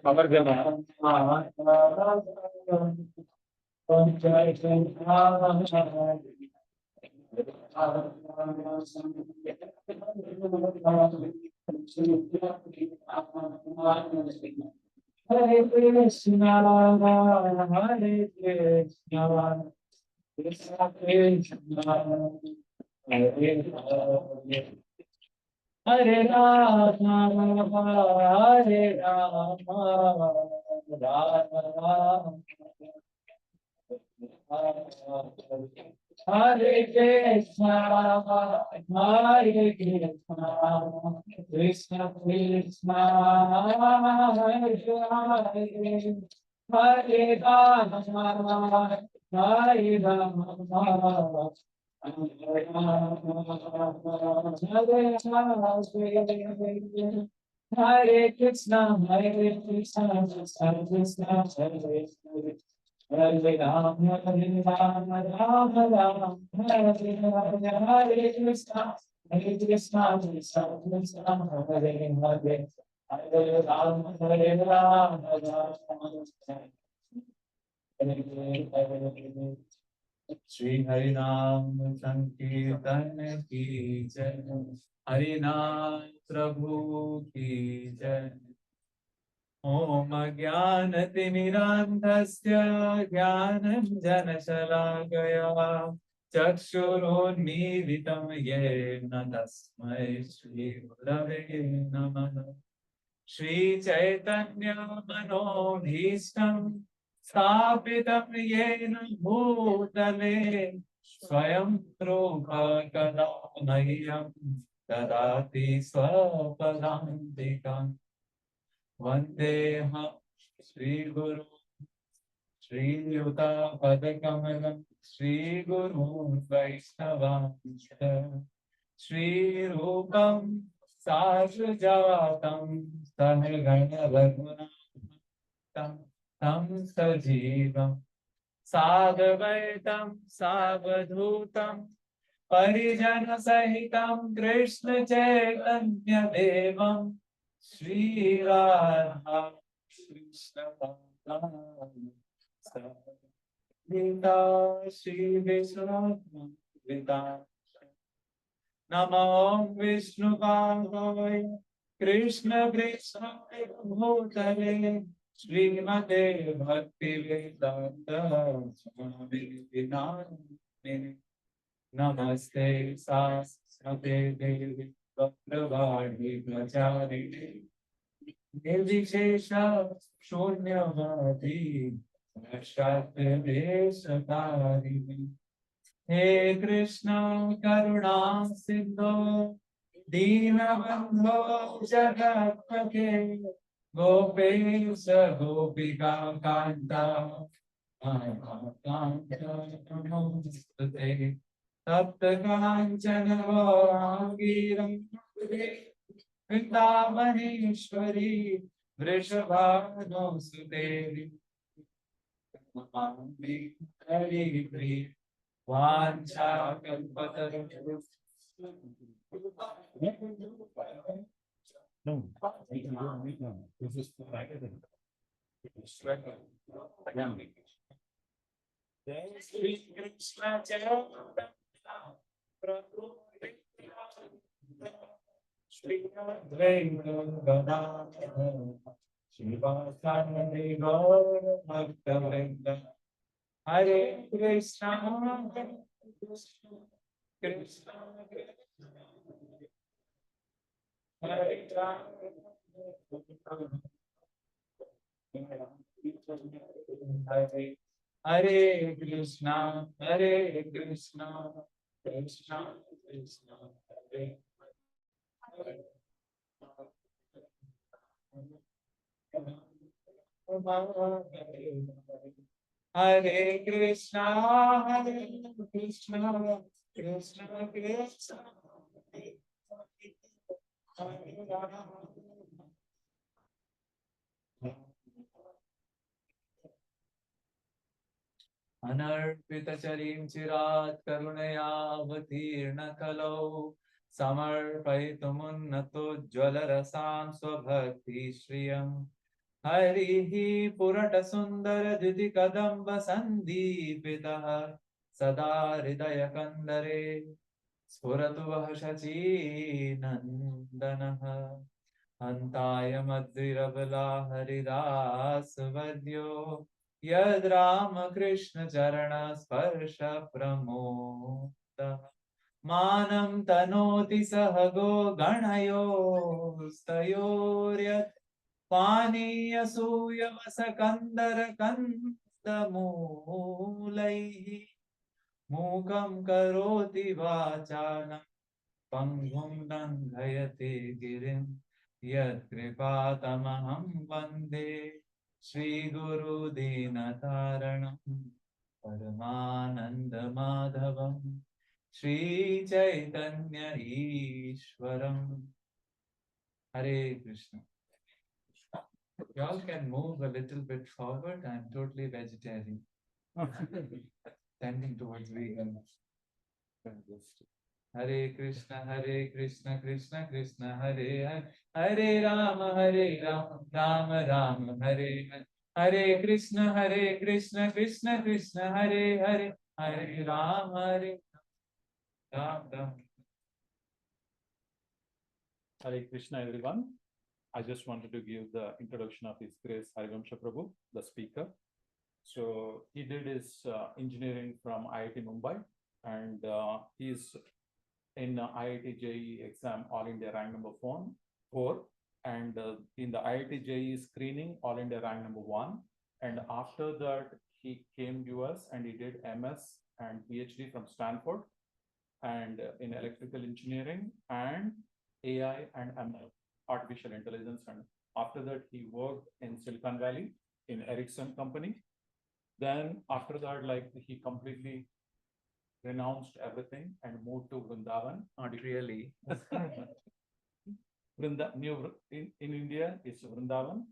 Power देना Hare Krishna, Hare Krishna, Krishna Krishna, Hare Hare, Hare Rama, Hare Rama, Rama Rama, Hare Krishna, Hare Krishna, Krishna Krishna, Hare Hare, Hare Rama, Hare Rama, Hare Krishna, Hare Krishna, Krishna Krishna, Hare Hare. Hare Rama, Hare Rama, Rama Rama, Hare Hare, Hare Krishna, Hare Krishna, Krishna Krishna, Hare Hare, Hare Rama, Hare Rama, Rama Rama, Shri Hari Nam Sankirtan ki jai, Hari Nam Prabhu ki jai. Om Jnanatimirandhasya Jnananjanashalakaya Chakshurunmilitam Yena Tasmai Shri Gurave Namaha. Shri Chaitanya Manobhishtam Sthapitam Yena Bhutale Swayam Rupa Kada Mahyam Dadati Swapadantikam Vandeham Shri Guru Shri Yuta Padakamalam Shri Guru Vaishnavamscha Shri Rupam Sajajatam Sahagana Raghunatam Tam Sajivam Sadvaitam Savadhutam Parijana Sahitam Krishna Chaitanya Devam Shri Radha Krishna Gita Shri Vishnu Gita Namo Vishnu Padaya Krishna Krishna Bhutale Srimate Bhakti Vedanta Swami Vinamini Namaste Saraswate Devi Bhaktivinoda Pracharine Nirvishesha Shunyavadi Vashtrate Veshatari. He Krishna Karuna Sindhu Dinabandho Jagatpate Gopesha Gopika Kanta Kanta Namaste Tapta Kanchana Varangiram Vrindavaneshwari Vrishabhano Suderi Namami Hari Pri Vancha Kalpataru. No, this is Sri Krishna Chaitanya Prabhu Shri Advaita Gadadhara Srivasadi Gaur Bhaktavinda Hare Krishna Krishna Krishna Hare Hare Hare Krishna Krishna Krishna Hare Hare Krishna, Hare Krishna, Krishna Krishna, Hare Rama. अनर्पितचरीं चिरात् करुणयावतीर्ण कलौ समर्पयितुमुन्नतोज्ज्वलरसां स्वभक्तिश्रियम् हरिः पुरटसुन्दरद्युतिकदम्बसन्दीपितः सदा हृदयकन्दरे स्फुरतु वः शचीनन्दनः हन्ताय मद्विरबला हरिदासवद्यो यद् रामकृष्णचरणस्पर्श प्रमोदः मानं तनोति सहगो गणयोस्तयोर्यत् पानीयसूयवसकन्दरकन्दमूलैः मूकं करोति वाचालं पङ्गुं लङ्घयते गिरिं यत्कृपातमहं वन्दे श्रीगुरुदीनतारणं परमानन्दमाधवं Sri Chaitanya ईश्वरम् Hare Krishna. Y'all can move a little bit forward. I'm totally vegetarian. Tending towards vegan. Hare Krishna, Krishna Krishna, Hare Hare, Hare Rama, Rama Rama, Hare Hare. Hare Krishna, Krishna Krishna, Hare Hare, Hare Rama, Rama. Hare Krishna, everyone. I just wanted to give the introduction of His Grace Harivamsa Prabhu, the speaker. So he did his engineering from IIT Mumbai, and he's in IIT JEE exam All India rank number 4, and in the IIT JEE screening All India rank number 1. And after that, he came US and he did MS and PhD from Stanford, and in electrical engineering and AI and ML, artificial intelligence. And after that, he worked in Silicon Valley in Ericsson company. Then after that, like he completely renounced everything and moved to Vrindavan. Not really. In India, it's Vrindavan.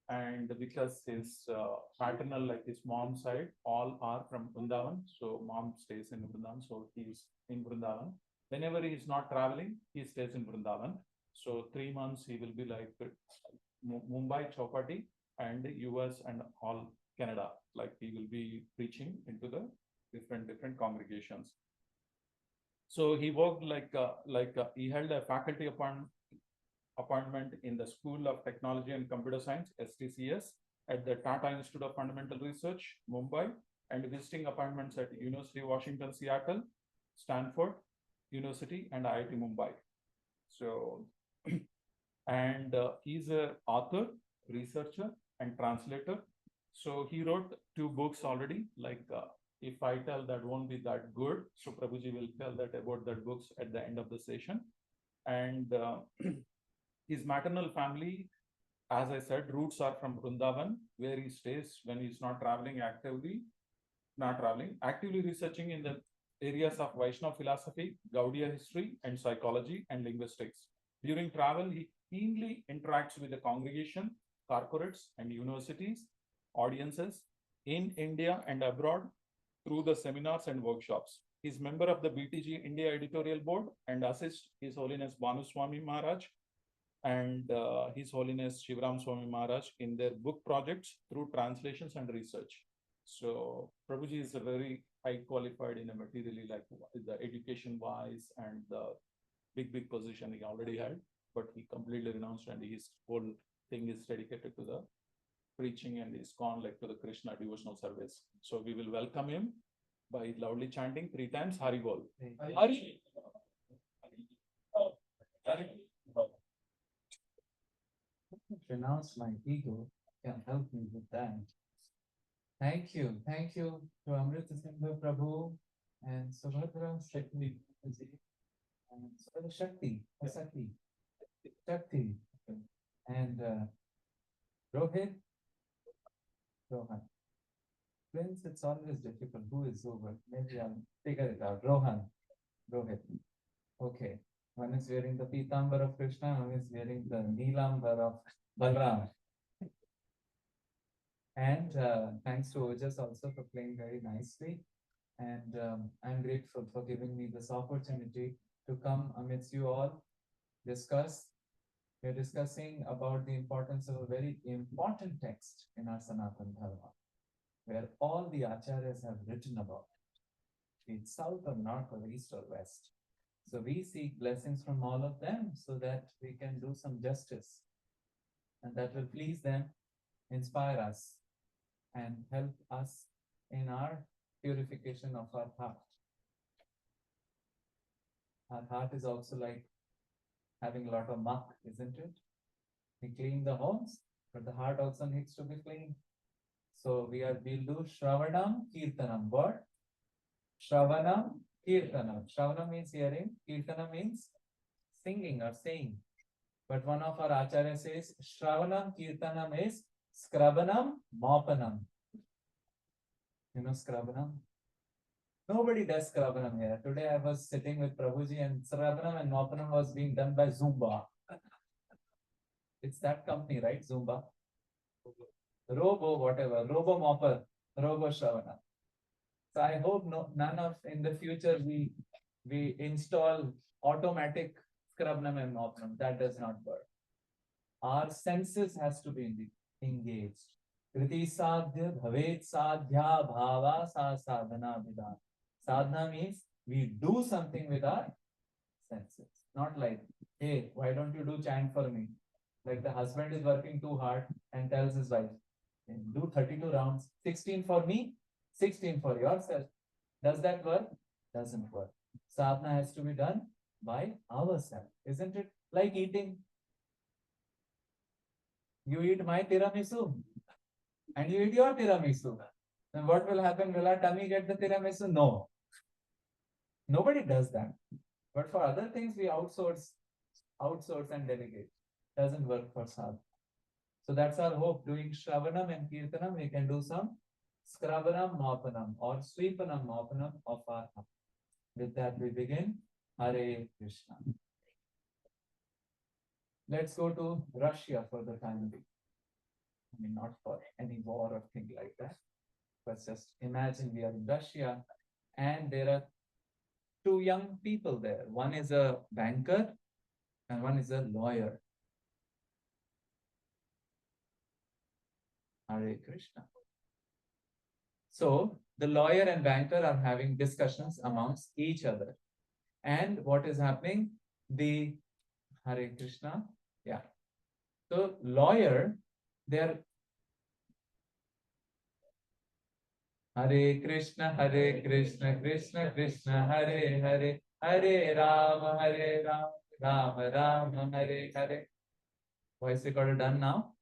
And because his paternal, like his mom's side, all are from Vrindavan. So mom stays in Vrindavan. So he's in Vrindavan. Whenever he is not traveling, he stays in Vrindavan. So 3 months he will be like Mumbai, Chowpatty, and US and all Canada. Like he will be preaching into the different congregations. So he worked he held a faculty appointment in the School of Technology and Computer Science, STCS, at the Tata Institute of Fundamental Research, Mumbai, and visiting appointments at University of Washington, Seattle, Stanford University, and IIT Mumbai. So, and he's an author, researcher, and translator. So he wrote 2 books already. Like if I tell, that won't be that good. So Prabhuji will tell that about that books at the end of the session. And his maternal family, as I said, roots are from Vrindavan, where he stays when he's not traveling actively, actively researching in the areas of Vaishnava philosophy, Gaudiya history, and psychology and linguistics. During travel, he keenly interacts with the congregation, corporates, and universities, audiences in India and abroad through the seminars and workshops. He's member of the BTG India editorial board and assists His Holiness Bhanu Swami Maharaj and His Holiness Shivram Swami Maharaj in their book projects through translations and research. So Prabhuji is a very high qualified in a materially, like the education wise and the big position he already had, but he completely renounced and his whole thing is dedicated to the preaching and is gone like to the Krishna devotional service. So we will welcome him by loudly chanting 3 times Hari Bol. Hari. Renounce my ego. Can help me with that. Thank you to Amrita Sindhu Prabhu and Subhadra Shakti and Subhadra Shakti, and Rohan. Twins, it's always difficult. Who is who? But maybe I'll figure it out. Rohan, Rohit. Okay. One is wearing the Pitambar of Krishna, one is wearing the Neelambar of Balram. And thanks to Ojas also for playing very nicely. And I'm grateful for giving me this opportunity to come amidst you all, discuss. We're discussing about the importance of a very important text in our Sanatana Dharma, where all the acharyas have written about it, be it south or north or east or west. So we seek blessings from all of them so that we can do some justice, and that will please them, inspire us, and help us in our purification of our heart. Our heart is also like having a lot of muck, isn't it? We clean the homes, but the heart also needs to be clean. So we'll do Shravanam Kirtanam. What? Shravanam Kirtanam. Shravanam means hearing, Kirtanam means singing or saying. But one of our Acharya says Shravanam Kirtanam is Skrabanam Mopanam. You know Skrabanam? Nobody does Skrabanam here. Today I was sitting with Prabhuji and Skrabanam and Mopanam was being done by Zumba. It's that company, right? Zumba. Robo, whatever. Robo Mopper. Robo Shravana. So I hope none of in the future we install automatic Skrabanam and Mopanam. That does not work. Our senses has to be engaged. Kriti sadhya bhavet sadhya bhava sa sadhana vidhan. Sadhana means we do something with our senses. Not like, hey, why don't you do chant for me? Like the husband is working too hard and tells his wife, do 32 rounds, 16 for me, 16 for yourself. Does that work? Doesn't work. Sadhana has to be done by ourselves, isn't it? Like eating. You eat my tiramisu and you eat your tiramisu. Then what will happen? Will our tummy get the tiramisu? No. Nobody does that. But for other things, we outsource and delegate. Doesn't work for sadhana. So that's our hope. Doing Shravanam and Kirtanam, we can do some Skravanam Mopanam or Sweepanam Mopanam of our heart. With that, we begin. Hare Krishna. Let's go to Russia for the time being. I mean, not for any war or thing like that. But just imagine we are in Russia and there are two young people there. One is a banker and one is a lawyer. Hare Krishna. So the lawyer and banker are having discussions amongst each other. And what is happening? The Hare Krishna. Yeah. So lawyer, they're Hare Krishna, Krishna Krishna, Hare Hare, Hare Ram, Ram, Hare Hare. Voice recorder done now?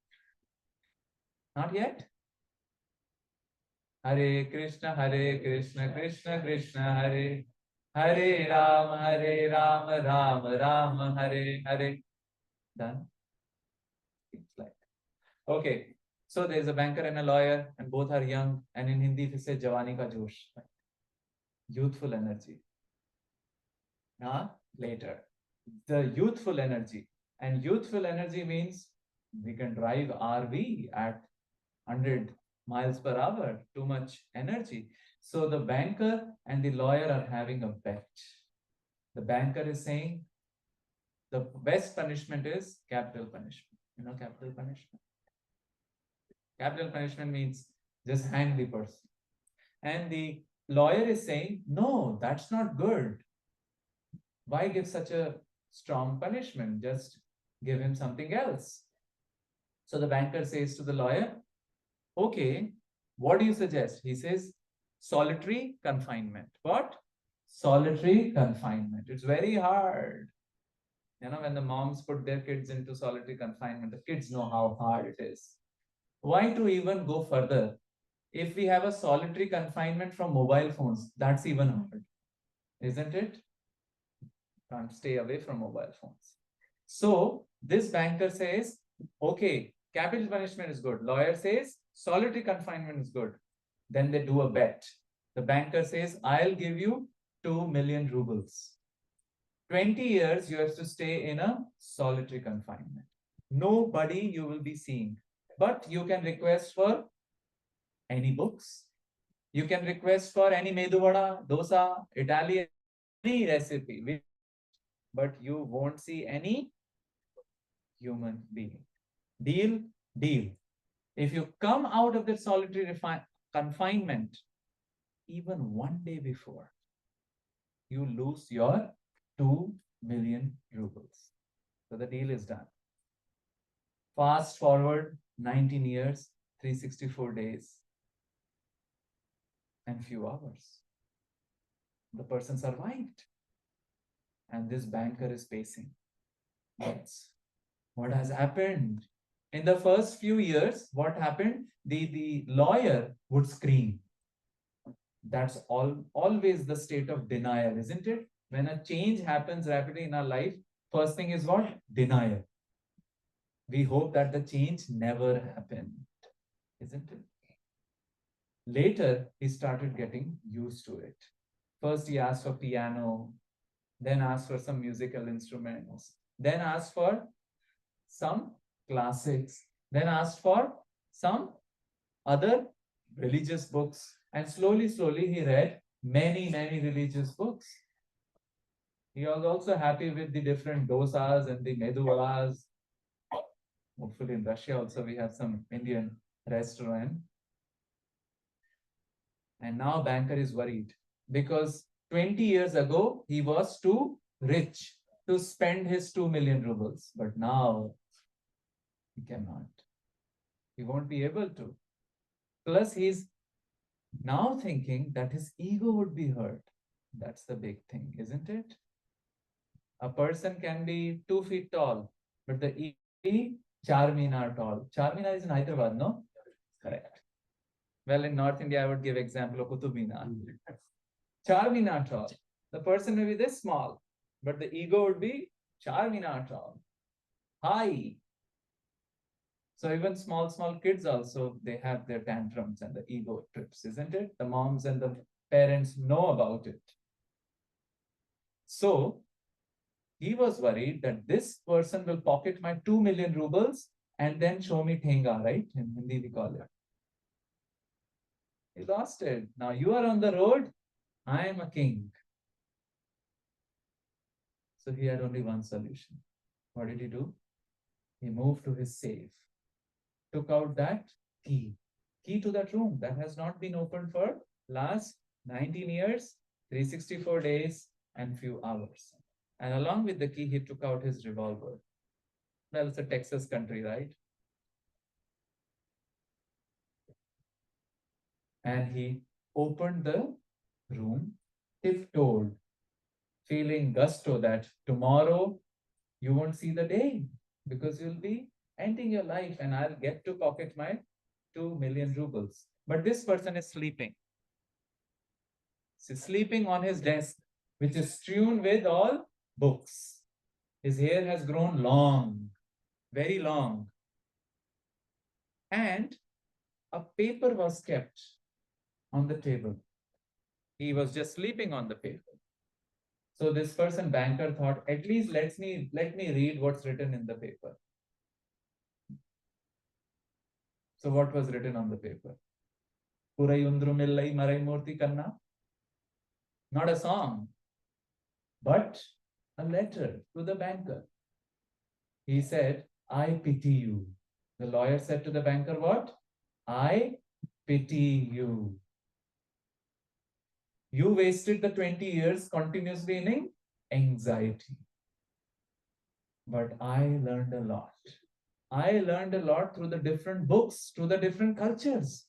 Not yet? Hare Krishna, Krishna Krishna, Hare Hare Ram, Ram, Hare Hare. Done? It's like, okay. So there's a banker and a lawyer, and both are young. And in Hindi, we say Jawani ka Josh, youthful energy. Later, the youthful energy, and youthful energy means we can drive RV at 100 miles per hour. Too much energy. So the banker and the lawyer are having a bet. The banker is saying the best punishment is capital punishment. You know capital punishment? Capital punishment means just hang the person. And the lawyer is saying, no, that's not good. Why give such a strong punishment? Just give him something else. So the banker says to the lawyer, okay, what do you suggest? He says, solitary confinement. What? Solitary confinement. It's very hard. You know, when the moms put their kids into solitary confinement, the kids know how hard it is. Why to even go further? If we have a solitary confinement from mobile phones, that's even hard, isn't it? Can't stay away from mobile phones. So this banker says, okay, capital punishment is good. Lawyer says solitary confinement is good. Then they do a bet. The banker says, I'll give you 2 million rubles. 20 years you have to stay in a solitary confinement. Nobody you will be seeing. But you can request for any books. You can request for any medu vada, dosa, Italian, any recipe. But you won't see any human being. Deal, deal. If you come out of that solitary confinement, even one day before, you lose your 2 million rubles. So the deal is done. Fast forward 19 years, 364 days, and few hours. The person survived. And this banker is pacing. Yes. What has happened? In the first few years, what happened? The lawyer would scream. That's always the state of denial, isn't it? When a change happens rapidly in our life, first thing is what? Denial. We hope that the change never happened, isn't it? Later, he started getting used to it. First, he asked for piano, then asked for some musical instruments, then asked for some classics, then asked for some other religious books. And slowly, slowly, he read many, many religious books. He was also happy with the different dosas and the medu vadas. Hopefully, in Russia also, we have some Indian restaurant. And now banker is worried because 20 years ago, he was too rich to spend his 2 million rubles. But now, he cannot. He won't be able to. Plus, he's now thinking that his ego would be hurt. That's the big thing, isn't it? A person can be 2 feet tall, but the ego be Charminar tall. Charminar is in Hyderabad, no? Correct. Well, in North India, I would give example of Qutub Minar. Charminar tall. The person may be this small, but the ego would be Charminar tall. High. So even small kids also, they have their tantrums and the ego trips, isn't it? The moms and the parents know about it. So he was worried that this person will pocket my 2 million rubles and then show me thenga, right? In Hindi we call it. He lost it. Now you are on the road, I am a king. So he had only one solution. What did he do? He moved to his safe, took out that key to that room that has not been opened for last 19 years, 364 days, and few hours. And along with the key, he took out his revolver. Well, it's a Texas country, right? And he opened the room, tiptoed, feeling gusto that tomorrow you won't see the day because you'll be ending your life and I'll get to pocket my 2 million rubles. But this person is sleeping. He's sleeping on his desk, which is strewn with all books. His hair has grown long, very long. And a paper was kept on the table. He was just sleeping on the paper. So this person, banker, thought, at least let me read what's written in the paper. So what was written on the paper? Purayundrumillai Maraimurti Kanna. Not a song, but a letter to the banker. He said, I pity you. The lawyer said to the banker, what? I pity you. You wasted the 20 years continuously in anxiety. But I learned a lot. I learned a lot through the different books, through the different cultures.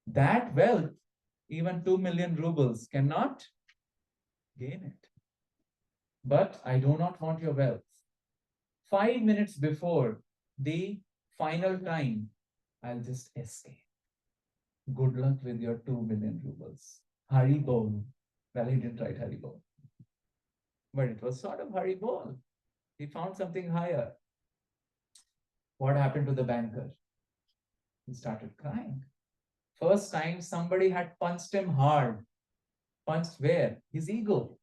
That wealth, even 2 million rubles, cannot gain it. But I do not want your wealth. 5 minutes before the final time, I'll just escape. Good luck with your 2 million rubles. Haribol. Well, he didn't write Haribol. But it was sort of Haribol. He found something higher. What happened to the banker? He started crying. First time somebody had punched him hard. Punched where? His ego.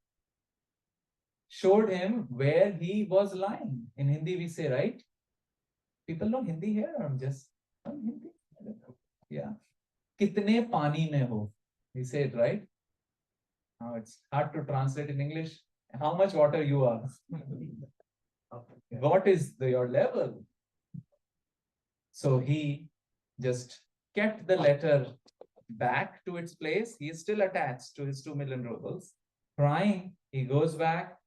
Showed him where he was lying. In Hindi we say, right? People know Hindi here or I'm just Hindi? I don't know. Yeah. Kitne pani mein ho? He said, right? Now it's hard to translate in English. How much water you are? What is your level? So he just kept the letter back to its place. He is still attached to his 2 million rubles. Crying, he goes back,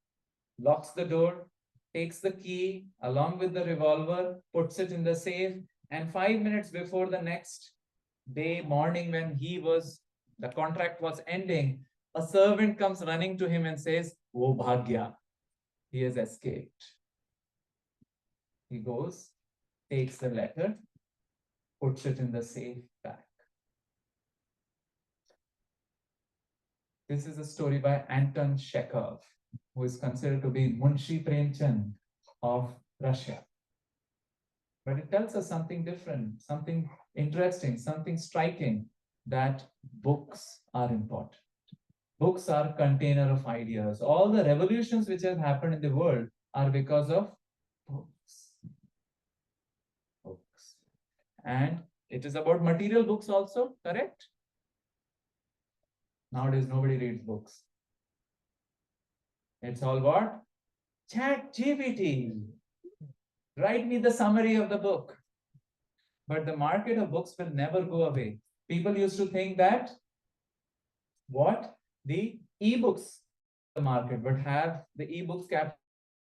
locks the door, takes the key along with the revolver, puts it in the safe, and 5 minutes before the next day morning when the contract was ending, a servant comes running to him and says, "Wo bhagya," he has escaped. He goes, takes the letter, puts it in the safe back. This is a story by Anton Chekhov, who is considered to be Munshi Premchand of Russia. But it tells us something different, something interesting, something striking, that books are important. Books are a container of ideas. All the revolutions which have happened in the world are because of books. Books. And it is about material books also, correct? Nowadays, nobody reads books. It's all what? Chat GPT. Write me the summary of the book. But the market of books will never go away. People used to think that what? The e-books the market, but have the e-books captured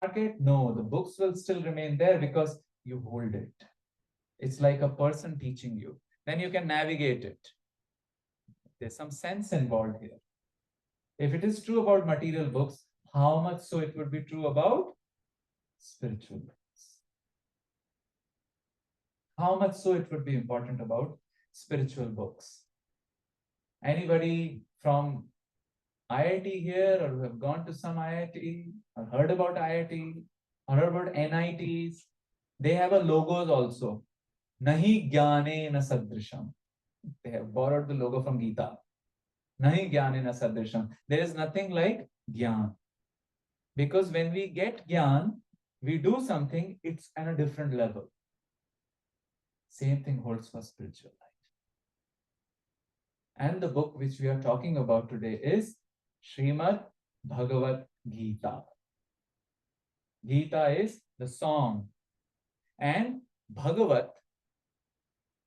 the market? No, the books will still remain there because you hold it. It's like a person teaching you. Then you can navigate it. There's some sense involved here. If it is true about material books, how much so it would be true about spiritual books? How much so it would be important about spiritual books? Anybody from IIT here, or who have gone to some IIT, or heard about IIT, or heard about NITs? They have a logos also. Nahi gyane na sadrisham. They have borrowed the logo from Gita. Nahi gyane na sadrisham. There is nothing like gyan. Because when we get gyan, we do something, it's at a different level. Same thing holds for spiritual life. And the book which we are talking about today is Srimad Bhagavad Gita. Gita is the song, and Bhagavat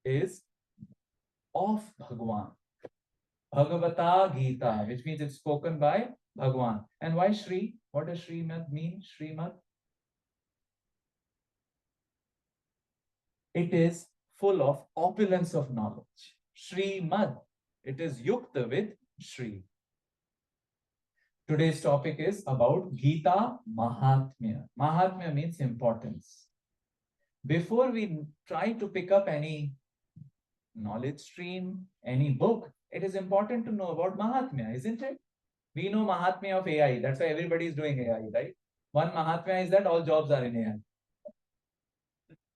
is of Bhagwan. Bhagavata Gita, which means it's spoken by Bhagwan. And why Shri? What does Srimad mean? Srimad? It is full of opulence of knowledge. Srimad. It is yukta with Shri. Today's topic is about Gita Mahatmya. Mahatmya means importance. Before we try to pick up any knowledge stream, any book, it is important to know about Mahatmya, isn't it? We know Mahatmya of AI. That's why everybody is doing AI, right? One Mahatmya is that all jobs are in AI.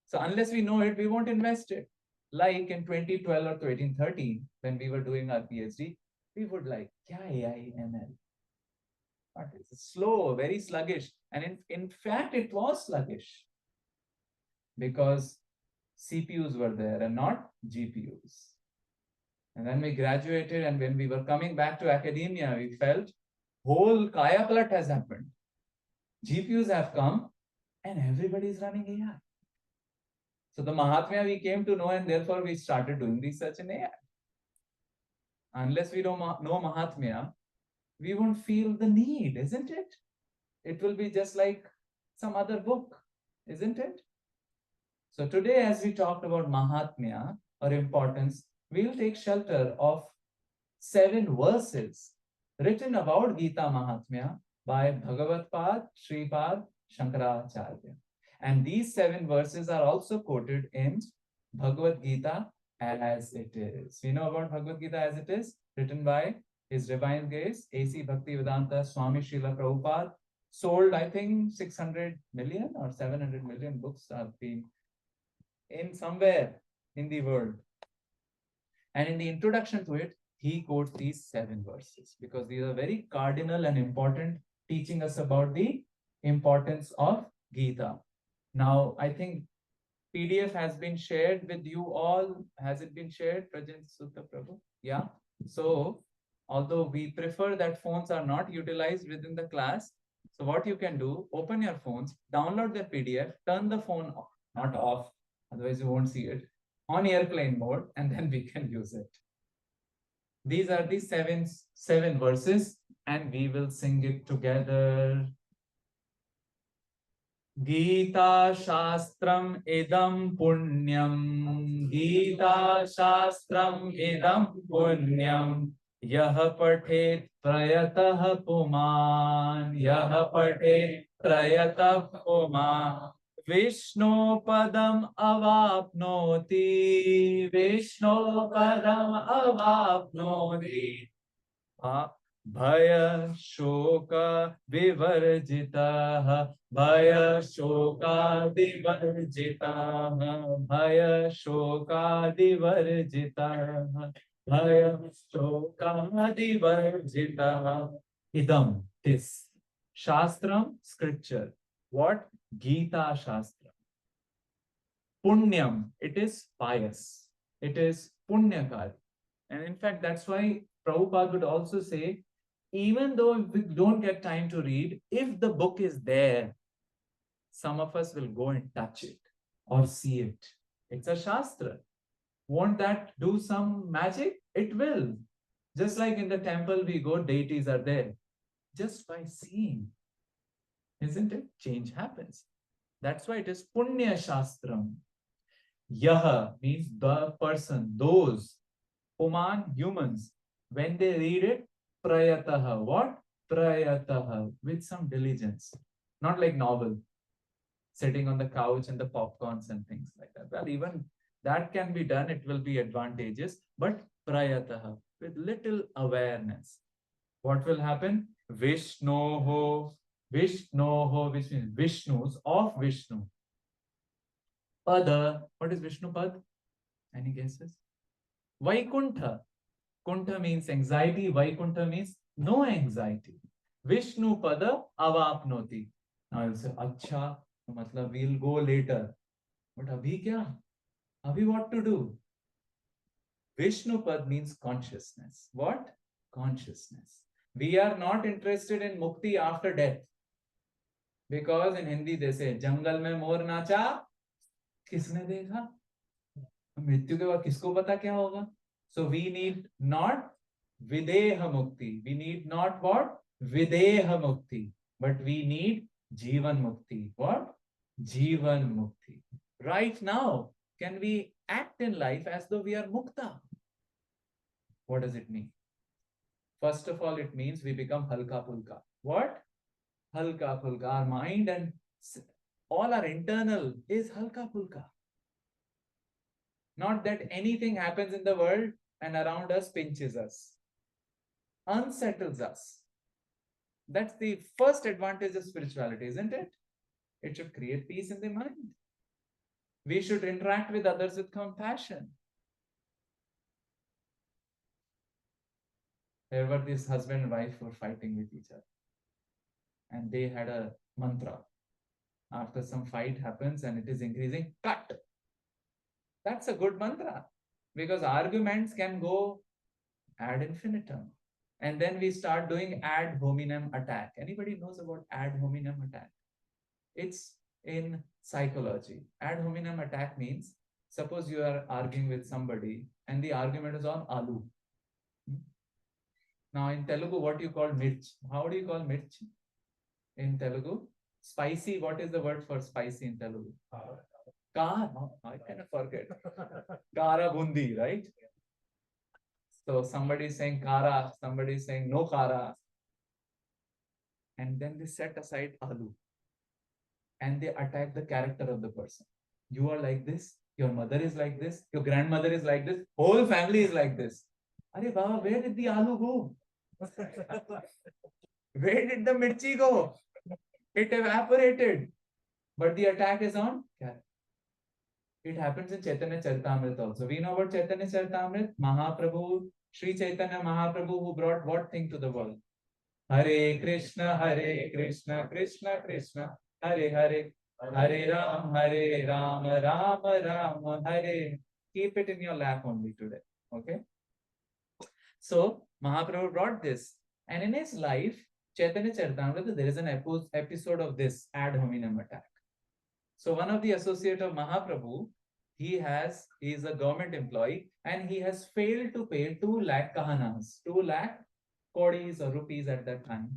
So unless we know it, we won't invest it. Like in 2012 or 2013, when we were doing our PhD, we would like, kya AI ML? It's slow, very sluggish. And in fact, it was sluggish because CPUs were there and not GPUs. And then we graduated, and when we were coming back to academia, we felt whole kaya palat has happened. GPUs have come and everybody is running AI. So the Mahatmya we came to know, and therefore we started doing research in AI. Unless we don't know Mahatmya, we won't feel the need, isn't it? It will be just like some other book, isn't it? So today, as we talked about Mahatmya or importance, we'll take shelter of 7 verses written about Gita Mahatmya by Bhagavatpad Sripad Shankaracharya. And these 7 verses are also quoted in Bhagavad Gita as it is. We know about Bhagavad Gita as it is, written by His Divine Grace, A.C. Bhaktivedanta Swami Srila Prabhupada. Sold, I think, 600 million or 700 million books have been in somewhere in the world. And in the introduction to it, he quotes these 7 verses because these are very cardinal and important, teaching us about the importance of Gita. Now, I think PDF has been shared with you all. Has it been shared, Prajit Sutta Prabhu? Yeah. So, although we prefer that phones are not utilized within the class, so what you can do, open your phones, download the PDF, turn the phone off, not off, otherwise you won't see it, on airplane mode, and then we can use it. These are the seven verses, and we will sing it together. Gita Shastram idam punyam. Gita Shastram idam punyam. Yah pathet prayatah puman. Yah pathet prayatah puman. Vishnu padam avapnoti. Vishnu padam avapnoti. भय शोक विवर्जितः भय शोकादिवर्जितः भय शोकादिवर्जितः भय शोकादिवर्जितः idam, this shastram, scripture. What? Gita Shastra. Punyam, it is pious, it is punyakar. And in fact, that's why Prabhupada would also say, even though we don't get time to read, if the book is there, some of us will go and touch it or see it. It's a Shastra. Won't that do some magic? It will. Just like in the temple we go, deities are there. Just by seeing, isn't it? Change happens. That's why it is Punya Shastram. Yah means the person, those. Puman, humans. When they read it, prayataha. What? Prayataha. With some diligence. Not like novel. Sitting on the couch and the popcorns and things like that. Well, even that can be done. It will be advantageous. But prayataha. With little awareness. What will happen? Vishnoho. Vishnoho, which means Vishnus of Vishnu. Pada. What is Vishnu Pad? Any guesses? Vaikuntha. Kuntha means anxiety. Vaikuntha means no anxiety. Vishnu pada avapnoti. Now you'll say, Acha, matlab we'll go later. But abhi kya? Abhi what to do? Vishnu pad means consciousness. What? Consciousness. We are not interested in mukti after death. Because in Hindi they say, Jangal mein mor nacha, kisne dekha? मृत्यु के बाद किसको पता क्या होगा? So we need not videha mukti. We need not what? Videha mukti. But we need jivan mukti. What? Jivan mukti. Right now, can we act in life as though we are mukta? What does it mean? First of all, it means we become halka pulka. What? Halka pulka. Our mind and all our internal is halka pulka. Not that anything happens in the world and around us pinches us, unsettles us. That's the first advantage of spirituality, isn't it? It should create peace in the mind. We should interact with others with compassion. There were this husband and wife were fighting with each other. And they had a mantra. After some fight happens and it is increasing, cut. That's a good mantra. Because arguments can go ad infinitum. And then we start doing ad hominem attack. Anybody knows about ad hominem attack? It's in psychology. Ad hominem attack means, suppose you are arguing with somebody and the argument is on aloo. Now in Telugu, what do you call mirch? How do you call mirch in Telugu? Spicy, what is the word for spicy in Telugu? Kara. I cannot forget. Kara bundi, right? So somebody is saying kara, somebody is saying no kara. And then they set aside aloo. And they attack the character of the person. You are like this, your mother is like this, your grandmother is like this, whole family is like this. Are Baba, where did the aloo go? Where did the mirchi go? It evaporated. But the attack is on character. It happens in Chaitanya Charitamrita also. We know about Chaitanya Charitamrita, Mahaprabhu, Sri Chaitanya Mahaprabhu, who brought what thing to the world? Hare Krishna, Krishna Krishna, Hare Hare, Hare Ram, Ram Ram, Hare. Keep it in your lap only today. Okay. So Mahaprabhu brought this, and in his life, Chaitanya Charitamrita, there is an episode of this ad hominem attack. So one of the associate of Mahaprabhu, he is a government employee and he has failed to pay 2 lakh kahanas, 2 lakh kodis or rupees at that time,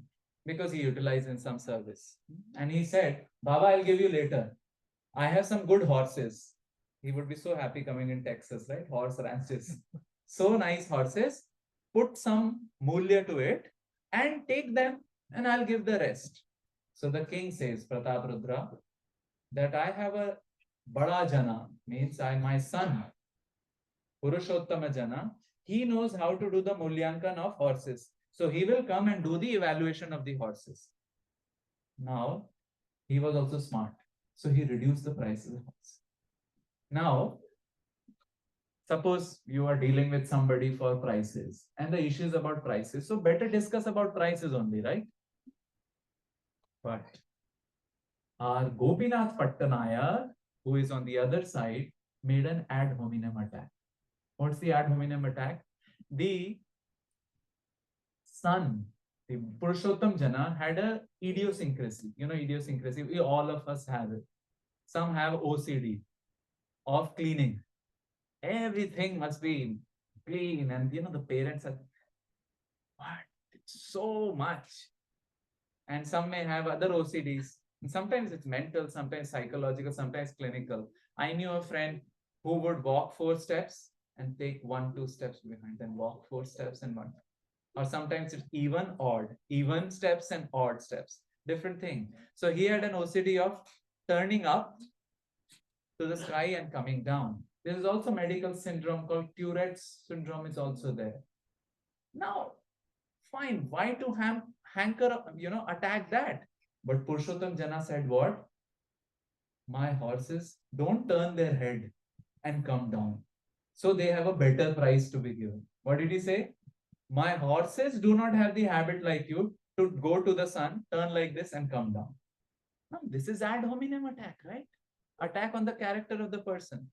because he utilized in some service. And he said, Baba, I'll give you later. I have some good horses. He would be so happy coming in Texas, right? Horse ranches. So nice horses. Put some mulya to it and take them and I'll give the rest. So the king says, Pratap Rudra, that I have a Bada Jana, means my son, Purushottama Jana, he knows how to do the mulyankan of horses. So he will come and do the evaluation of the horses. Now, he was also smart. So he reduced the prices of horses. Now, suppose you are dealing with somebody for prices and the issue is about prices. So better discuss about prices only, right? But our Gopinath Pattanayar, who is on the other side, made an ad hominem attack. What's the ad hominem attack? The son, the Purushottam Jana, had a idiosyncrasy. You know, idiosyncrasy, we all of us have it. Some have OCD of cleaning. Everything must be clean, and you know, the parents are, what? It's so much. And some may have other OCDs. And sometimes it's mental, sometimes psychological, sometimes clinical. I knew a friend who would walk 4 steps and take 1-2 steps behind, then walk 4 steps and 1. Or sometimes it's even steps and odd steps, different thing. So he had an OCD of turning up to the sky and coming down. There is also medical syndrome called Tourette's syndrome is also there. Now, fine, why to hanker, attack that? But Purushottam Jana said what? My horses don't turn their head and come down. So they have a better price to be given. What did he say? My horses do not have the habit like you to go to the sun, turn like this and come down. Now, this is ad hominem attack, right? Attack on the character of the person.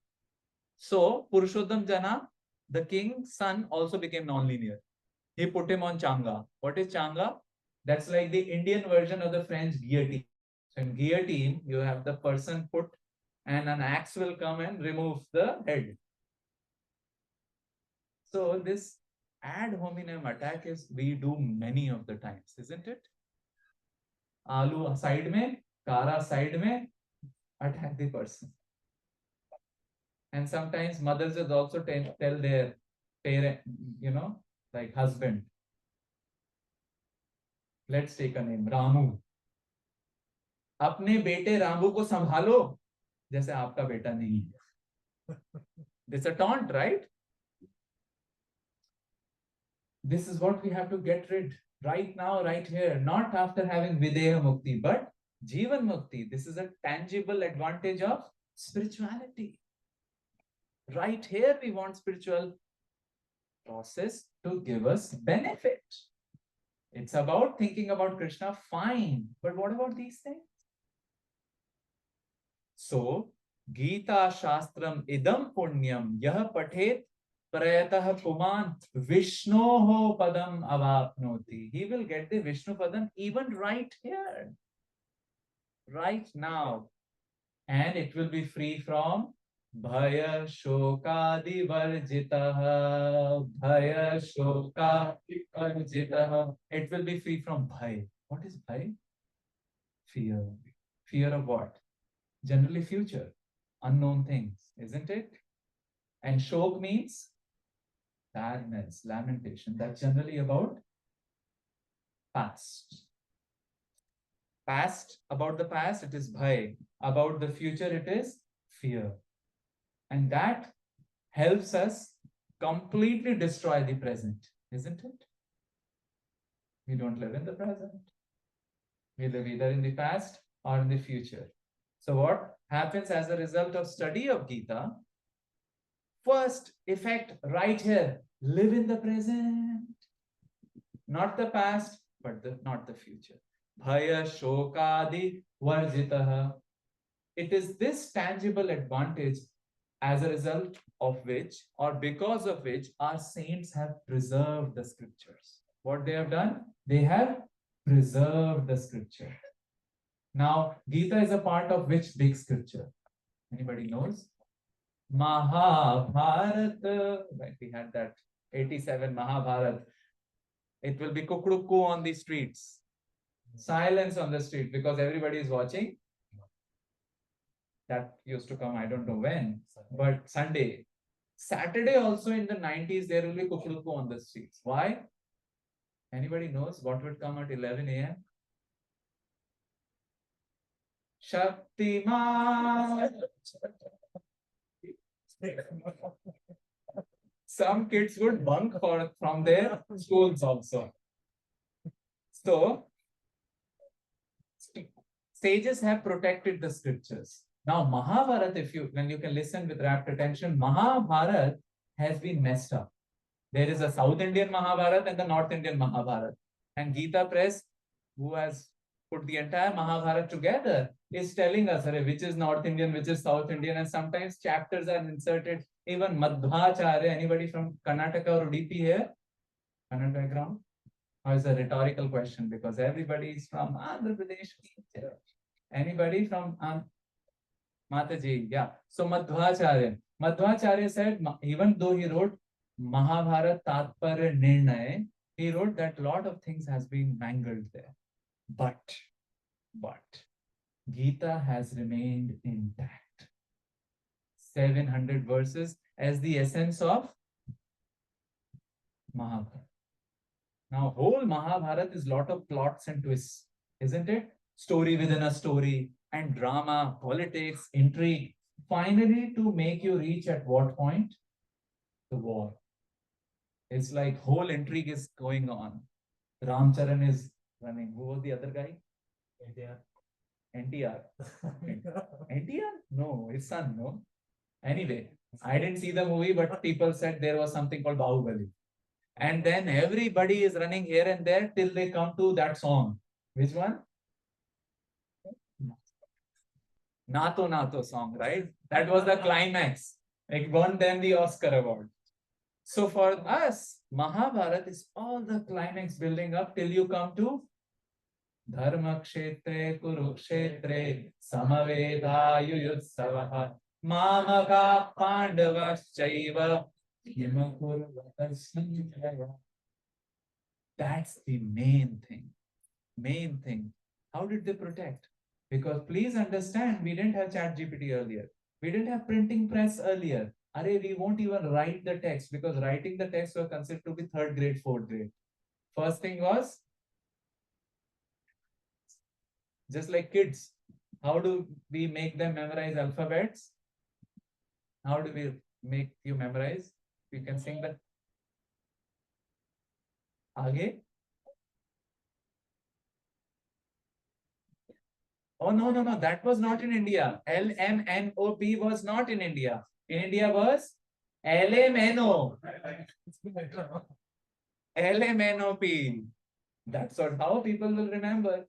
So Purushottam Jana, the king's son, also became non-linear. He put him on changa. What is changa? That's like the Indian version of the French guillotine. So in guillotine, you have the person put and an axe will come and remove the head. So this ad hominem attack is we do many of the times, isn't it? Alu side mein, kara side mein, attack the person. And sometimes mothers will also tell their parent, like husband. Let's take a name, Ramu. अपने बेटे रामू को संभालो जैसे आपका बेटा नहीं है. This is a taunt, right? This is what we have to get rid right now, right here, not after having Videha Mukti, but Jivan Mukti. This is a tangible advantage of spirituality. Right here, we want spiritual process to give us benefit. It's about thinking about Krishna, fine. But what about these things? So, Gita Shastram idam punyam yah pathet prayatah puman Vishnoho padam avapnoti. He will get the Vishnu padam even right here, right now. And it will be free from Bhaya Shokadi Varjitaha. Bhaya Shokadi Varjitaha. It will be free from Bhaya. What is Bhaya? Fear. Fear of what? Generally future, unknown things, isn't it? And Shok means sadness, lamentation. That's generally about past. Past, about the past, it is bhai. About the future, it is fear. And that helps us completely destroy the present, isn't it? We don't live in the present. We live either in the past or in the future. So what happens as a result of study of Gita? First effect right here, live in the present. Not the past, but not the future. Bhaya shokadi varjitaha. It is this tangible advantage as a result of which, or because of which, our saints have preserved the scriptures. What they have done? They have preserved the scripture. Now, Gita is a part of which big scripture? Anybody knows? Mahabharata. Right, we had that 87 Mahabharata. It will be kukruku on the streets. Silence on the street because everybody is watching. That used to come, I don't know when, but Sunday. Saturday also in the 90s, there will be kukruku on the streets. Why? Anybody knows what would come at 11 a.m.? Shaktiman. Some kids would bunk from their schools also. So, sages have protected the scriptures. Now, Mahabharata, when you can listen with rapt attention, Mahabharata has been messed up. There is a South Indian Mahabharata and the North Indian Mahabharata. And Gita Press, who has put the entire Mahabharata together, is telling us which is North Indian, which is South Indian, and sometimes chapters are inserted. Even Madhvacharya, anybody from Karnataka or Udupi here? Kannada background? Or is a rhetorical question because everybody is from Andhra Pradesh. Anybody from Mataji? Yeah. So Madhvacharya said, even though he wrote Mahabharata Tatparya Nirnay, he wrote that a lot of things has been mangled there. But Gita has remained intact. 700 verses as the essence of Mahabharata. Now, whole Mahabharata is lot of plots and twists, isn't it? Story within a story and drama, politics, intrigue. Finally, to make you reach at what point? The war. It's like whole intrigue is going on. Ramcharan is running. Who was the other guy? NTR. NTR? No, his son, no? Anyway, I didn't see the movie, but people said there was something called Bahubali. And then everybody is running here and there till they come to that song. Which one? Nato Nato song, right? That was the climax. It won them the Oscar award. So for us, Mahabharata is all the climax building up till you come to Dharma Kshetre Kurukshetre Samavedayuyutsavaha Mamaka Pandavaschaiva That's the main thing. Main thing. How did they protect? Because please understand, we didn't have ChatGPT earlier. We didn't have printing press earlier. We won't even write the text because writing the text was considered to be 3rd grade, 4th grade. First thing was, just like kids, how do we make them memorize alphabets? How do we make you memorize? You can sing that. Aage? Oh, no. That was not in India. LMNOP was not in India. In India was LMNO. LMNOP. That's how people will remember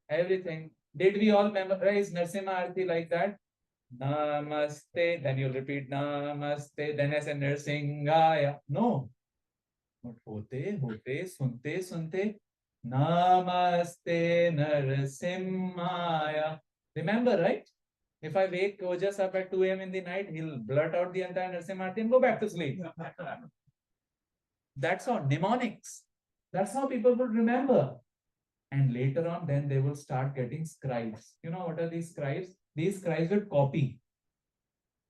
everything. Did we all memorize Narsimha Arti like that? Namaste. Then you'll repeat Namaste. Then I say Narsingaya. No. But hote, sunte, sunte. Namaste Narasimhaya. Remember, right? If I wake Ojas up at 2 a.m. in the night, he'll blurt out the entire Narasimha and go back to sleep. That's how mnemonics. That's how people will remember. And later on, then they will start getting scribes. You know what are these scribes? These scribes would copy,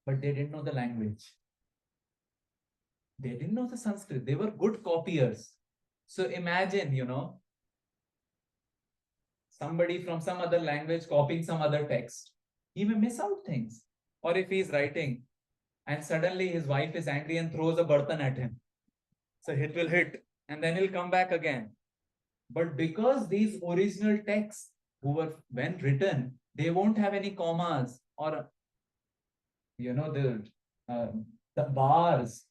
but they didn't know the language. They didn't know the Sanskrit. They were good copiers. So imagine, somebody from some other language copying some other text. He may miss out things. Or if he's writing and suddenly his wife is angry and throws a burtan at him. So it will hit and then he'll come back again. But because these original texts who were, when written, they won't have any commas or, the bars,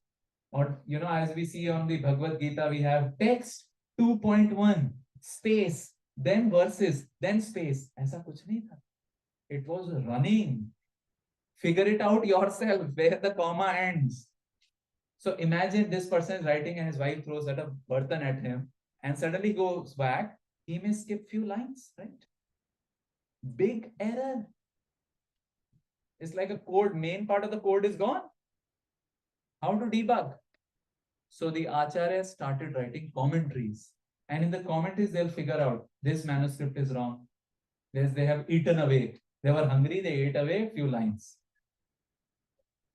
or, as we see on the Bhagavad Gita, we have text 2.1, space, then verses, then space. ऐसा कुछ नहीं था. It was running. Figure it out yourself where the comma ends. So imagine this person is writing and his wife throws a burtan at him and suddenly goes back. He may skip few lines, right? Big error. It's like a code, main part of the code is gone. How to debug? So the Acharya started writing commentaries. And in the commentaries, they'll figure out this manuscript is wrong. They have eaten away. They were hungry, they ate away a few lines.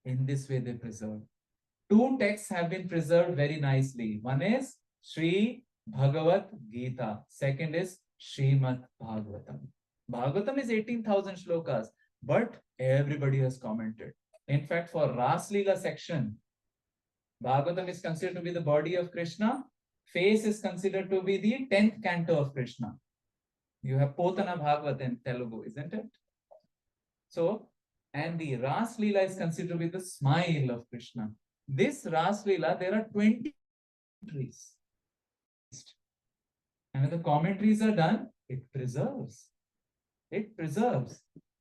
In this way, they preserved. Two texts have been preserved very nicely. One is Sri Bhagavad Gita. Second is Srimad Bhagavatam. Bhagavatam is 18,000 shlokas, but everybody has commented. In fact, for Ras Leela section, Bhagavatam is considered to be the body of Krishna. Face is considered to be the 10th canto of Krishna. You have Potana Bhagavat in Telugu, isn't it? So, and the Ras Leela is considered to be the smile of Krishna. This Ras Leela, there are 20 commentaries. And when the commentaries are done, it preserves. It preserves.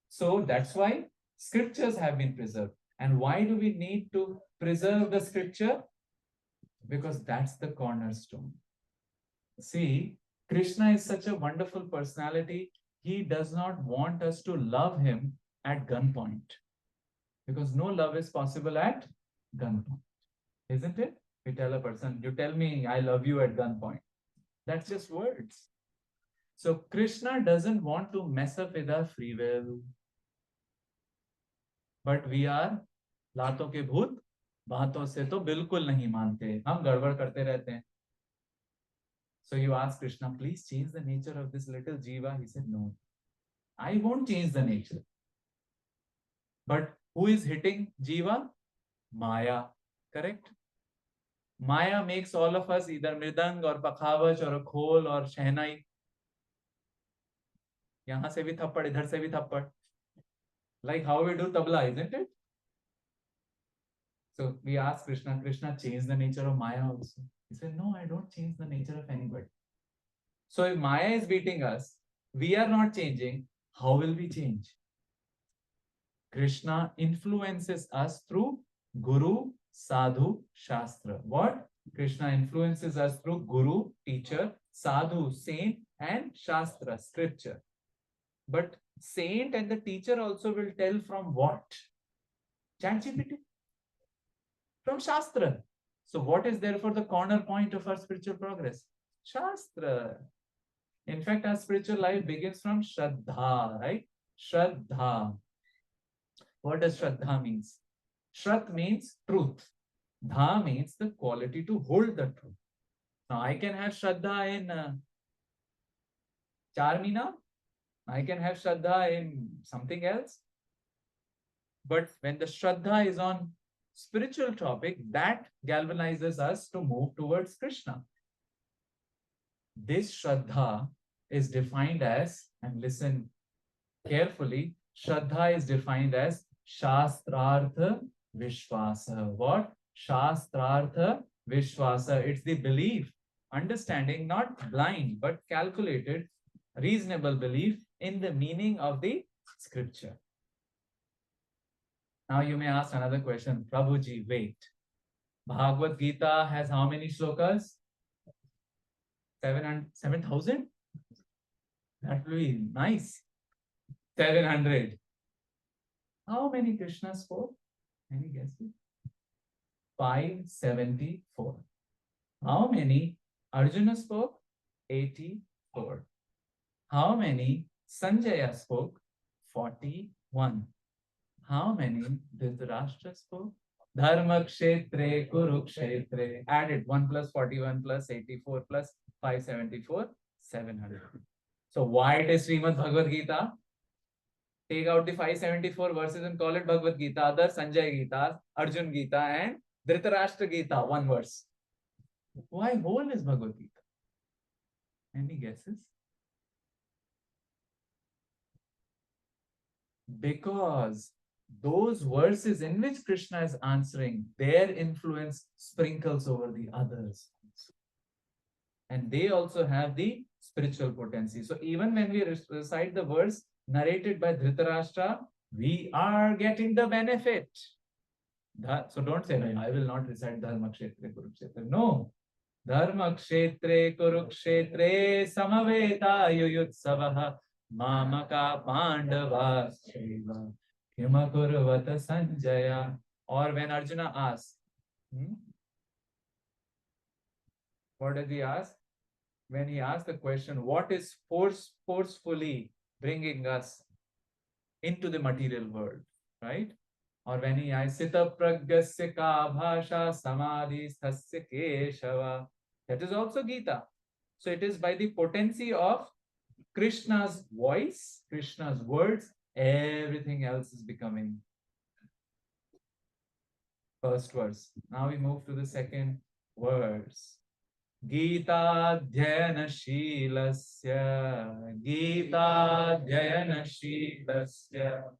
So that's why scriptures have been preserved. And why do we need to preserve the scripture? Because that's the cornerstone. See, Krishna is such a wonderful personality. He does not want us to love him at gunpoint. Because no love is possible at gunpoint. Isn't it? We tell a person, you tell me I love you at gunpoint. That's just words. So Krishna doesn't want to mess up with our free will. But we are लातों के भूत, बातों से तो बिल्कुल नहीं मानते. हम गड़बड़ करते रहते हैं. So you ask Krishna, please change the nature of this little jiva. He said, no, I won't change the nature. But who is hitting jiva? Maya, correct? Maya makes all of us either mridang or pakhavach or a khol or shehnai. यहाँ से भी थप्पड़, इधर से भी थप्पड़. Like how we do tabla, isn't it? So we ask Krishna, Krishna, change the nature of Maya also. He said, no, I don't change the nature of anybody. So if Maya is beating us, we are not changing, how will we change? Krishna influences us through Guru, Sadhu, Shastra. What? Krishna influences us through Guru, teacher, Sadhu, saint, and Shastra, scripture. But saint and the teacher also will tell from what? ChatGPT. From Shastra. So what is therefore the corner point of our spiritual progress? Shastra. In fact, our spiritual life begins from Shraddha, right? Shraddha. What does Shraddha means? Shraddha means truth. Dha means the quality to hold the truth. Now I can have Shraddha in Charmina. I can have Shraddha in something else. But when the Shraddha is on spiritual topic, that galvanizes us to move towards Krishna. This Shraddha is defined as, and listen carefully, Shraddha is defined as Shastrartha Vishwasa. What? Shastrartha Vishwasa. It's the belief, understanding, not blind, but calculated, reasonable belief in the meaning of the scripture. Now you may ask another question, Prabhuji, wait. Bhagavad Gita has how many shlokas? 7,000? That will be nice. 700. How many Krishna spoke? Any guesses? 574. How many Arjuna spoke? 84. How many Sanjaya spoke? 41. How many Dhritarashtra spoke? Dharma Kshetre Kurukshetre. Added 1 plus 41 plus 84 plus 574, 700. So why it is Srimad Bhagavad Gita? Take out the 574 verses and call it Bhagavad Gita, other Sanjay Gita, Arjun Gita, and Dhritarashtra Gita, one verse. Why whole is Bhagavad Gita? Any guesses? Because those verses in which Krishna is answering, their influence sprinkles over the others. And they also have the spiritual potency. So even when we recite the verse narrated by Dhritarashtra, we are getting the benefit. So don't say, I will not recite Dharma Kshetre Kurukshetra. No. Dharma Kshetre Kurukshetre Samaveta Yuyutsavaha Mamaka Pandava Shiva Kimakurvata Sanjaya. Or when Arjuna asks, what does he ask? When he asks the question, what is forcefully bringing us into the material world, right? Or when he asks, Sita Pragyasya ka bhasha samadhi sthasya keshava. That is also Gita. So it is by the potency of Krishna's voice, Krishna's words, everything else is becoming. First verse. Now we move to the second verse. Gita-dhyanashilasya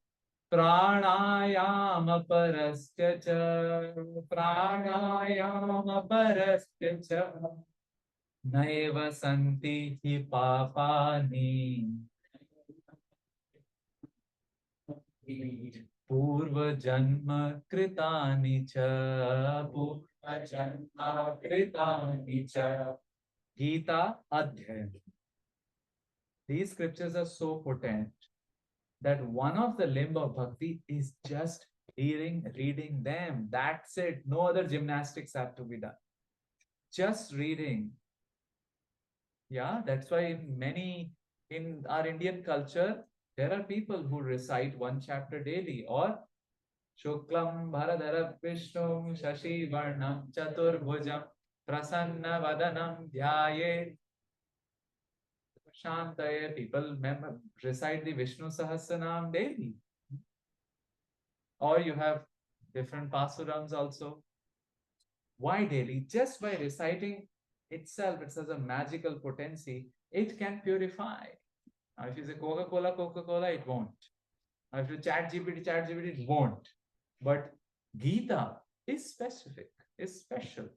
pranayama-parasya naiva santi hi papani purva janma kritani cha Gita Adhyay. These scriptures are so potent that one of the limb of bhakti is just reading them. That's it. No other gymnastics have to be done. Just reading. Yeah, that's why in our Indian culture, there are people who recite one chapter daily, or Shuklam Bharadara Vishnum Shashi Varnam Chaturbhujam Prasanna Vadanam Dhyaye Shantaya. People recite the Vishnu Sahasranam daily. Or you have different pasurams also. Why daily? Just by reciting itself, it has a magical potency. It can purify. Now, if you say Coca-Cola, it won't. Now, if you ChatGPT, it won't. But Gita is specific, is special.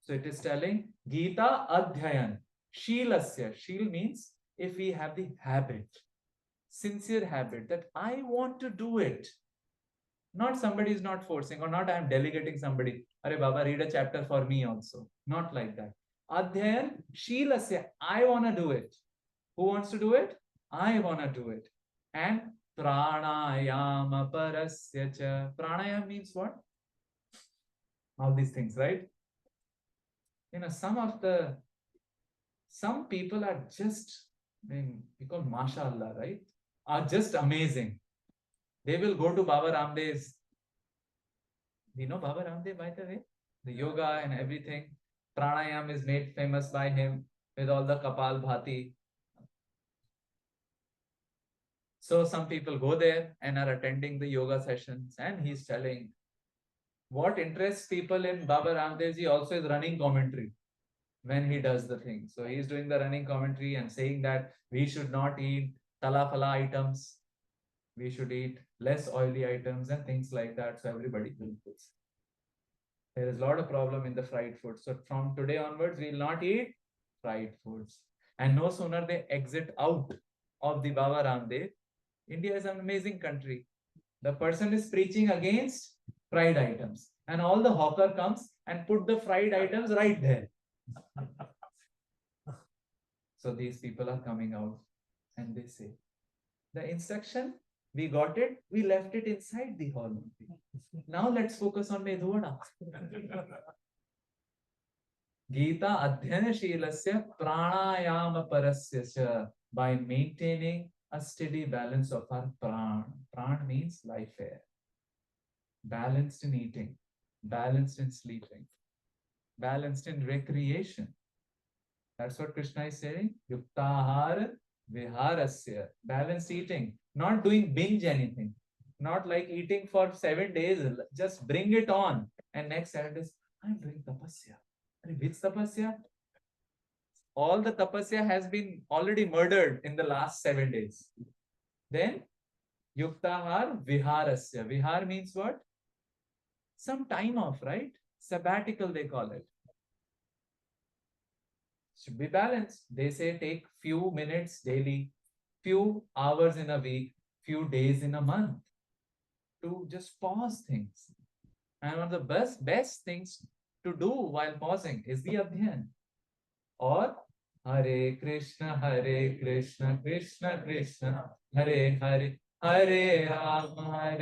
So it is telling Gita Adhyayan. Shilasya. Shil means if we have the habit, sincere habit that I want to do it. Not somebody is not forcing, or not I am delegating somebody. Arey Baba, read a chapter for me also. Not like that. Adhyayan, Shilasya. I want to do it. Who wants to do it? I want to do it. And pranayama parasya cha. Pranayama means what? All these things, right? You know, some people are just, we call mashallah, right? Are just amazing. They will go to Baba Ramdev's. We know Baba Ramdev, by the way? The yoga and everything. Pranayam is made famous by him with all the Kapal Bhati. So some people go there and are attending the yoga sessions, and he's telling what interests people in Baba Ramdevji also is running commentary when he does the thing. So he's doing the running commentary and saying that we should not eat talafala items. We should eat less oily items and things like that. So everybody benefits. There is a lot of problem in the fried food. So from today onwards, we will not eat fried foods. And no sooner they exit out of the Baba Ramdev, India is an amazing country. The person is preaching against fried items, and all the hawker comes and put the fried items right there. So these people are coming out and they say, the instruction, we got it, we left it inside the hall. Now let's focus on Medhuvada. Gita Adhyana Shilasya Pranayama Parasya. By maintaining a steady balance of our pran. Pran means life air. Balanced in eating, balanced in sleeping, balanced in recreation. That's what Krishna is saying. Yuktahar viharasya. Balanced eating. Not doing binge anything. Not like eating for 7 days. Just bring it on. And next 7 days, I'm doing tapasya. Which tapasya? All the tapasya has been already murdered in the last 7 days. Then Yuktahar viharasya. Vihar means what? Some time off, right? Sabbatical, they call it. Should be balanced. They say take few minutes daily, few hours in a week, few days in a month to just pause things. And one of the best things to do while pausing is the Adhyan. Or Hare Krishna, Krishna Krishna, Hare Hare, Hare Rama,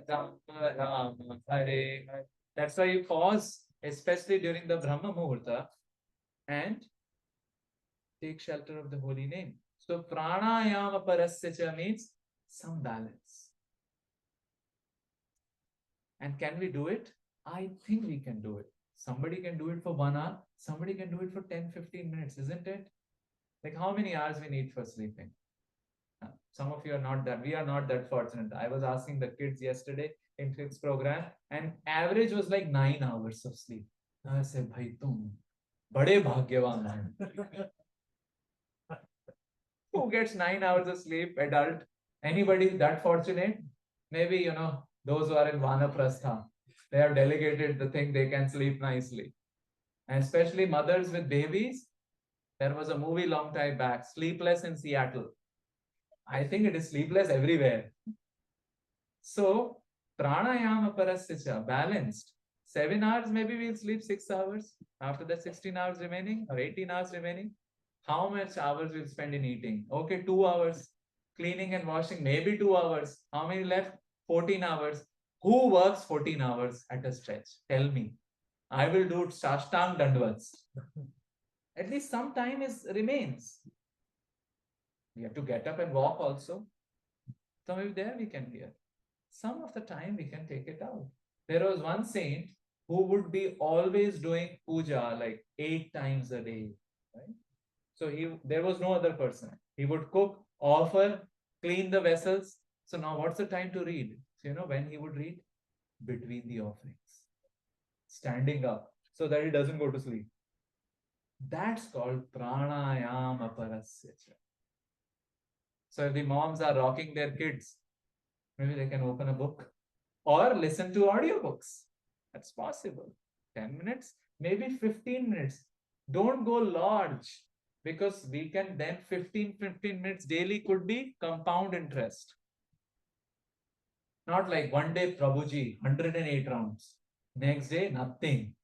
Rama Rama, Hare Hare. That's why you pause, especially during the Brahma Muhurta, and take shelter of the holy name. So pranayama parasya means some balance. And can we do it? I think we can do it. Somebody can do it for 1 hour, somebody can do it for 10-15 minutes, isn't it? Like how many hours we need for sleeping? Some of you are not that, we are not that fortunate. I was asking the kids yesterday in kids program, and average was like 9 hours of sleep. I said, bhai tum bade bhagyavan hai. Who gets 9 hours of sleep, adult? Anybody that fortunate? Maybe, you know, those who are in Vanaprastha, they have delegated the thing, they can sleep nicely. And especially mothers with babies. There was a movie long time back, Sleepless in Seattle. I think it is sleepless everywhere. So, pranayama parasya, balanced. 7 hours, maybe we'll sleep 6 hours. After that, 16 hours remaining or 18 hours remaining. How much hours we'll spend in eating? Okay, 2 hours. Cleaning and washing, maybe 2 hours. How many left? 14 hours. Who works 14 hours at a stretch? Tell me. I will do Sashtang Dandavats. At least some time remains. We have to get up and walk also. So maybe there we can hear. Some of the time we can take it out. There was one saint who would be always doing puja like 8 times a day. Right? So there was no other person. He would cook, offer, clean the vessels. So now what's the time to read? So you know when he would read? Between the offerings. Standing up so that he doesn't go to sleep. That's called pranayama parasya. So if the moms are rocking their kids, maybe they can open a book or listen to audiobooks. That's possible. 10 minutes, maybe 15 minutes. Don't go large because we can then 15 minutes daily could be compound interest. Not like one day Prabhuji, 108 rounds. Next day, nothing.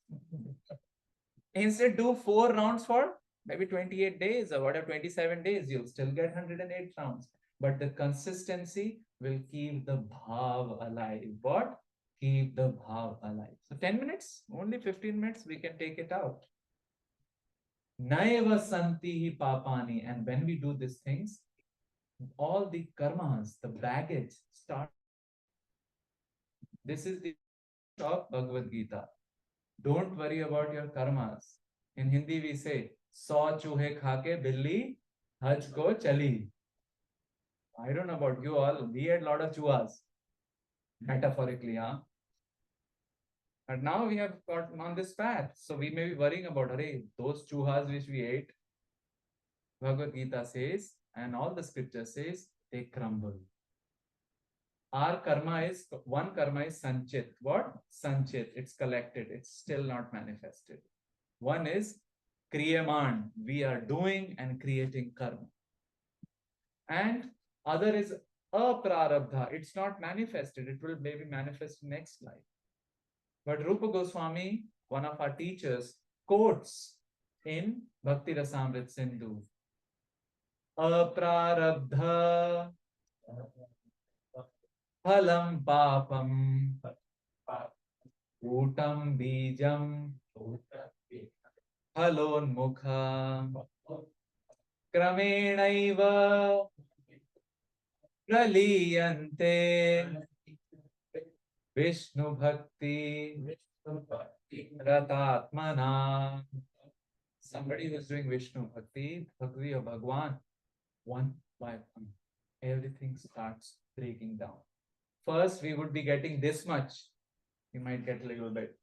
Instead, do 4 rounds for maybe 28 days or whatever, 27 days. You'll still get 108 rounds. But the consistency will keep the bhav alive. What? Keep the bhav alive. So 10 minutes, only 15 minutes, we can take it out. Naiva santihi papani. And when we do these things, all the karmas, the baggage start. This is the of Bhagavad Gita. Don't worry about your karmas. In Hindi we say, 100 चूहे खाके बिल्ली हज को चली. I don't know about you all. We had a lot of chuhas, metaphorically, huh? But now we have gotten on this path. So we may be worrying about, those chuhas which we ate. Bhagavad Gita says, and all the scripture says, they crumble. Our karma is, one karma is sanchit. What? Sanchit. It's collected. It's still not manifested. One is kriyaman. We are doing and creating karma. And other is aprarabdha. It's not manifested. It will maybe manifest next life. But Rupa Goswami, one of our teachers, quotes in Bhakti Rasamrit Sindhu. Aprarabdha phalam papam utam bijam phalonmukha kramenaiva praliyante Vishnu Bhakti Ratatmana. Somebody who is doing Vishnu Bhakti, Bhakti or Bhagwan, one by one, everything starts breaking down. First, we would be getting this much. We might get a little bit.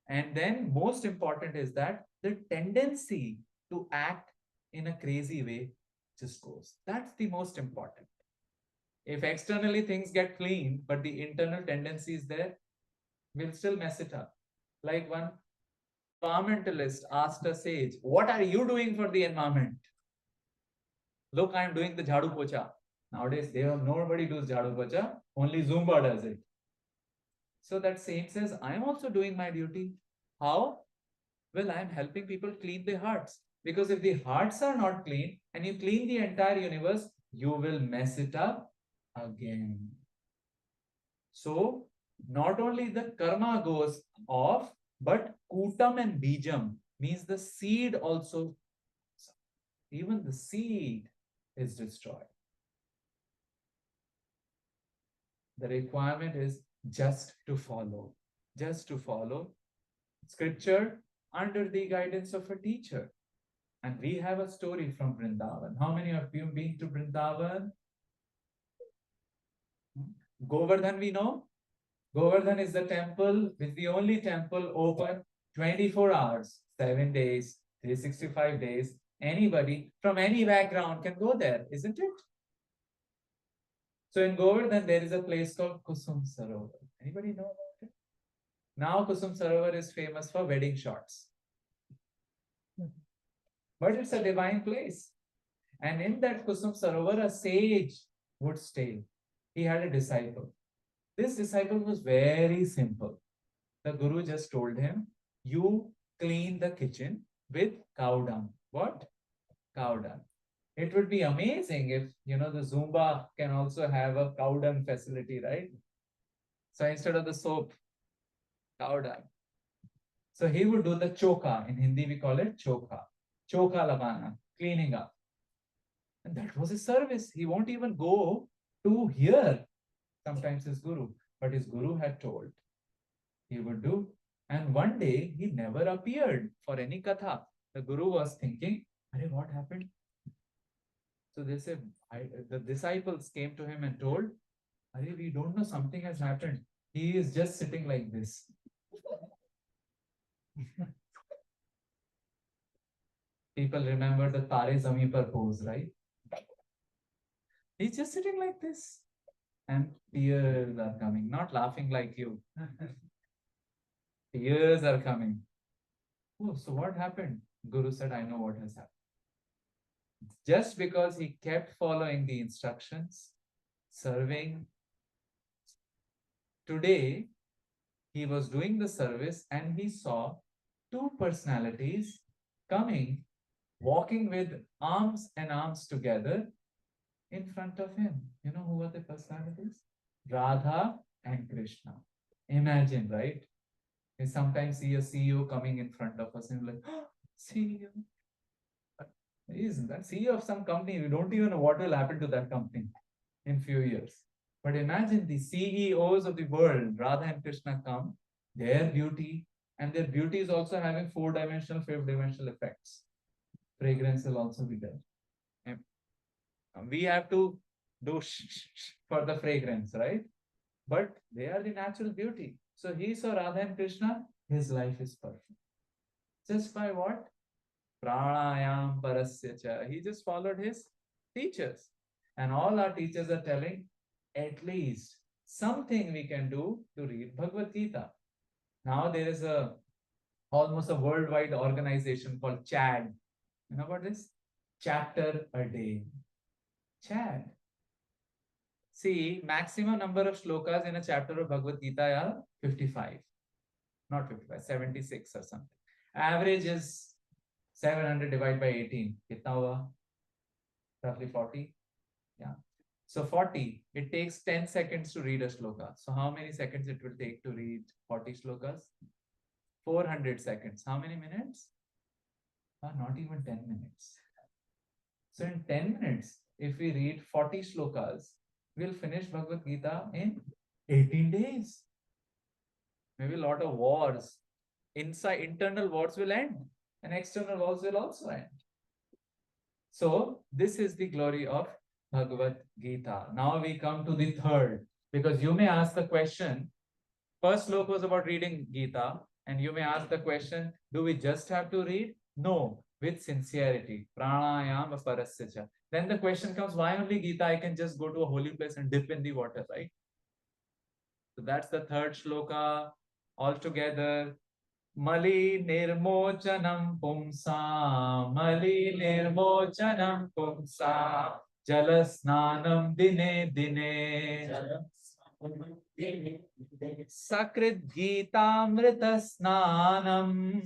And then most important is that the tendency to act in a crazy way just goes. That's the most important. If externally things get clean, but the internal tendency is there, we'll still mess it up. Like one environmentalist asked a sage, "What are you doing for the environment?" "Look, I'm doing the jhadu pocha." Nowadays, nobody does jhadu pocha, only Zumba does it. So that sage says, "I'm also doing my duty." How? Well, I'm helping people clean their hearts. Because if the hearts are not clean and you clean the entire universe, you will mess it up again. So, not only the karma goes off, but kutam and bijam means the seed also, even the seed is destroyed. The requirement is just to follow scripture under the guidance of a teacher. And we have a story from Vrindavan. How many of you have been to Vrindavan? Govardhan, we know. Govardhan is the temple, is the only temple open 24 hours, 7 days, 365 days. Anybody from any background can go there, isn't it? So in Govardhan, there is a place called Kusum Sarovar. Anybody know about it? Now Kusum Sarovar is famous for wedding shots. But it's a divine place. And in that Kusum Sarovar, a sage would stay. He had a disciple. This disciple was very simple. The Guru just told him, "You clean the kitchen with cow dung." What? Cow dung. It would be amazing if, the Zumba can also have a cow dung facility, right? So instead of the soap, cow dung. So he would do the choka. In Hindi, we call it choka. Choka lagana, cleaning up. And that was his service. He won't even go to hear sometimes his guru, but his guru had told he would do. And one day he never appeared for any katha. The guru was thinking, what happened? So they said, the disciples came to him and told, we don't know, something has happened. He is just sitting like this. People remember the Tare Zami Par pose, right? He's just sitting like this. And tears are coming, not laughing like you. Tears are coming. Oh, so what happened? Guru said, I know what has happened. Just because he kept following the instructions, serving. Today, he was doing the service and he saw two personalities coming, walking with arms and arms together in front of him. You know who are the personalities? Radha and Krishna. Imagine, right? We sometimes see a CEO coming in front of us and we're like, oh, CEO. He's that CEO of some company. We don't even know what will happen to that company in few years. But imagine the CEOs of the world, Radha and Krishna come, their beauty, and their beauty is also having 4-dimensional, 5-dimensional effects. Fragrance will also be there. And we have to do for the fragrance, right? But they are the natural beauty. So he saw Radha and Krishna, his life is perfect. Just by what? Pranayam parasya cha. He just followed his teachers. And all our teachers are telling, at least something we can do to read Bhagavad Gita. Now there is almost a worldwide organization called CHAD. You know about this? Chapter a day. CHAD. See, maximum number of shlokas in a chapter of Bhagavad Gita are 55. Not 55, 76 or something. Average is 700 divided by 18. Kitna hua? Roughly 40. Yeah. So 40, it takes 10 seconds to read a shloka. So how many seconds it will take to read 40 shlokas? 400 seconds. How many minutes? Not even 10 minutes. So in 10 minutes, if we read 40 shlokas, we'll finish Bhagavad Gita in 18 days. Maybe a lot of wars. Internal wars will end and external wars will also end. So this is the glory of Bhagavad Gita. Now we come to the third, because you may ask the question, first sloka was about reading Gita, and you may ask the question, do we just have to read? No, with sincerity. Pranayama parasya cha. Then the question comes, why only Gita? I can just go to a holy place and dip in the water, right? So that's the third shloka altogether. Mali nirmochanam pumsa, Mali nirmochanam pumsa, Jalasnanam dine dine, Sakrit Gitamrita Snanam,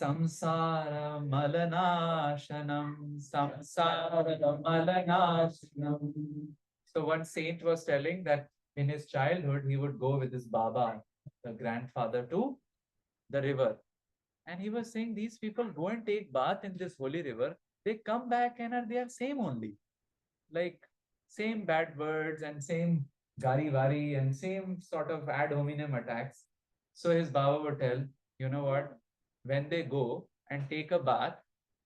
Samsara Malanashanam, Samsara Malanashanam. So one saint was telling that in his childhood, he would go with his Baba, the grandfather, to the river. And he was saying, these people go and take bath in this holy river. They come back and they are same only. Like same bad words and same gari vari and same sort of ad hominem attacks. So his Baba would tell, you know what? When they go and take a bath,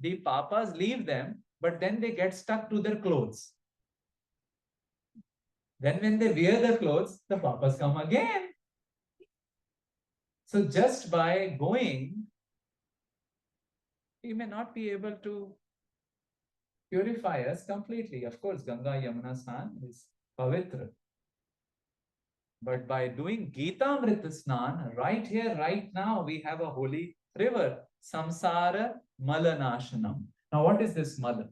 the papas leave them, but then they get stuck to their clothes. Then when they wear the clothes, the papas come again. So just by going, we may not be able to purify us completely. Of course, Ganga Yamuna Snan is pavitra. But by doing Gita Amrita Snan, right here, right now, we have a holy river, Samsara Malanashanam. Now, what is this Mala?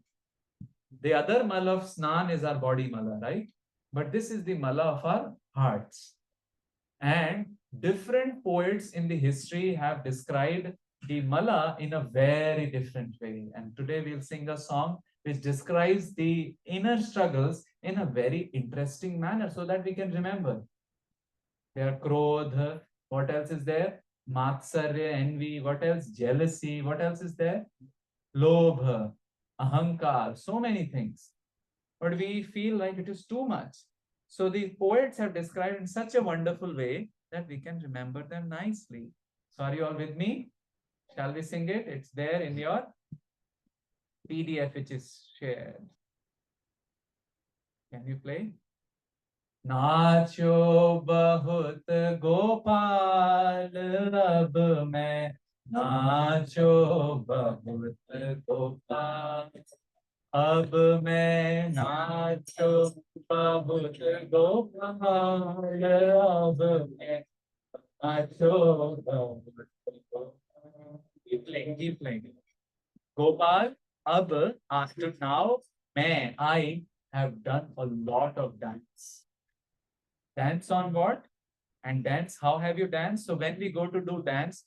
The other Mala of Snan is our body Mala, right? But this is the Mala of our hearts. And different poets in the history have described the Mala in a very different way. And today we'll sing a song which describes the inner struggles in a very interesting manner so that we can remember. There are Krodha. What else is there? Matsarya, envy. What else? Jealousy. What else is there? Lobha, Ahankar. So many things. But we feel like it is too much. So the poets have described in such a wonderful way that we can remember them nicely. So are you all with me? Shall we sing it? It's there in your PDF which is shared. Can you play? नाचो बहुत गोपाल अब मैं नाचो बहुत गोपाल अब मैं नाचो बहुत गोपाल अब मैं नाचो बहुत गोपाल. Keep playing. Gopal, अब after now, I have done a lot of dance. Dance on what? And dance, how have you danced? So when we go to do dance,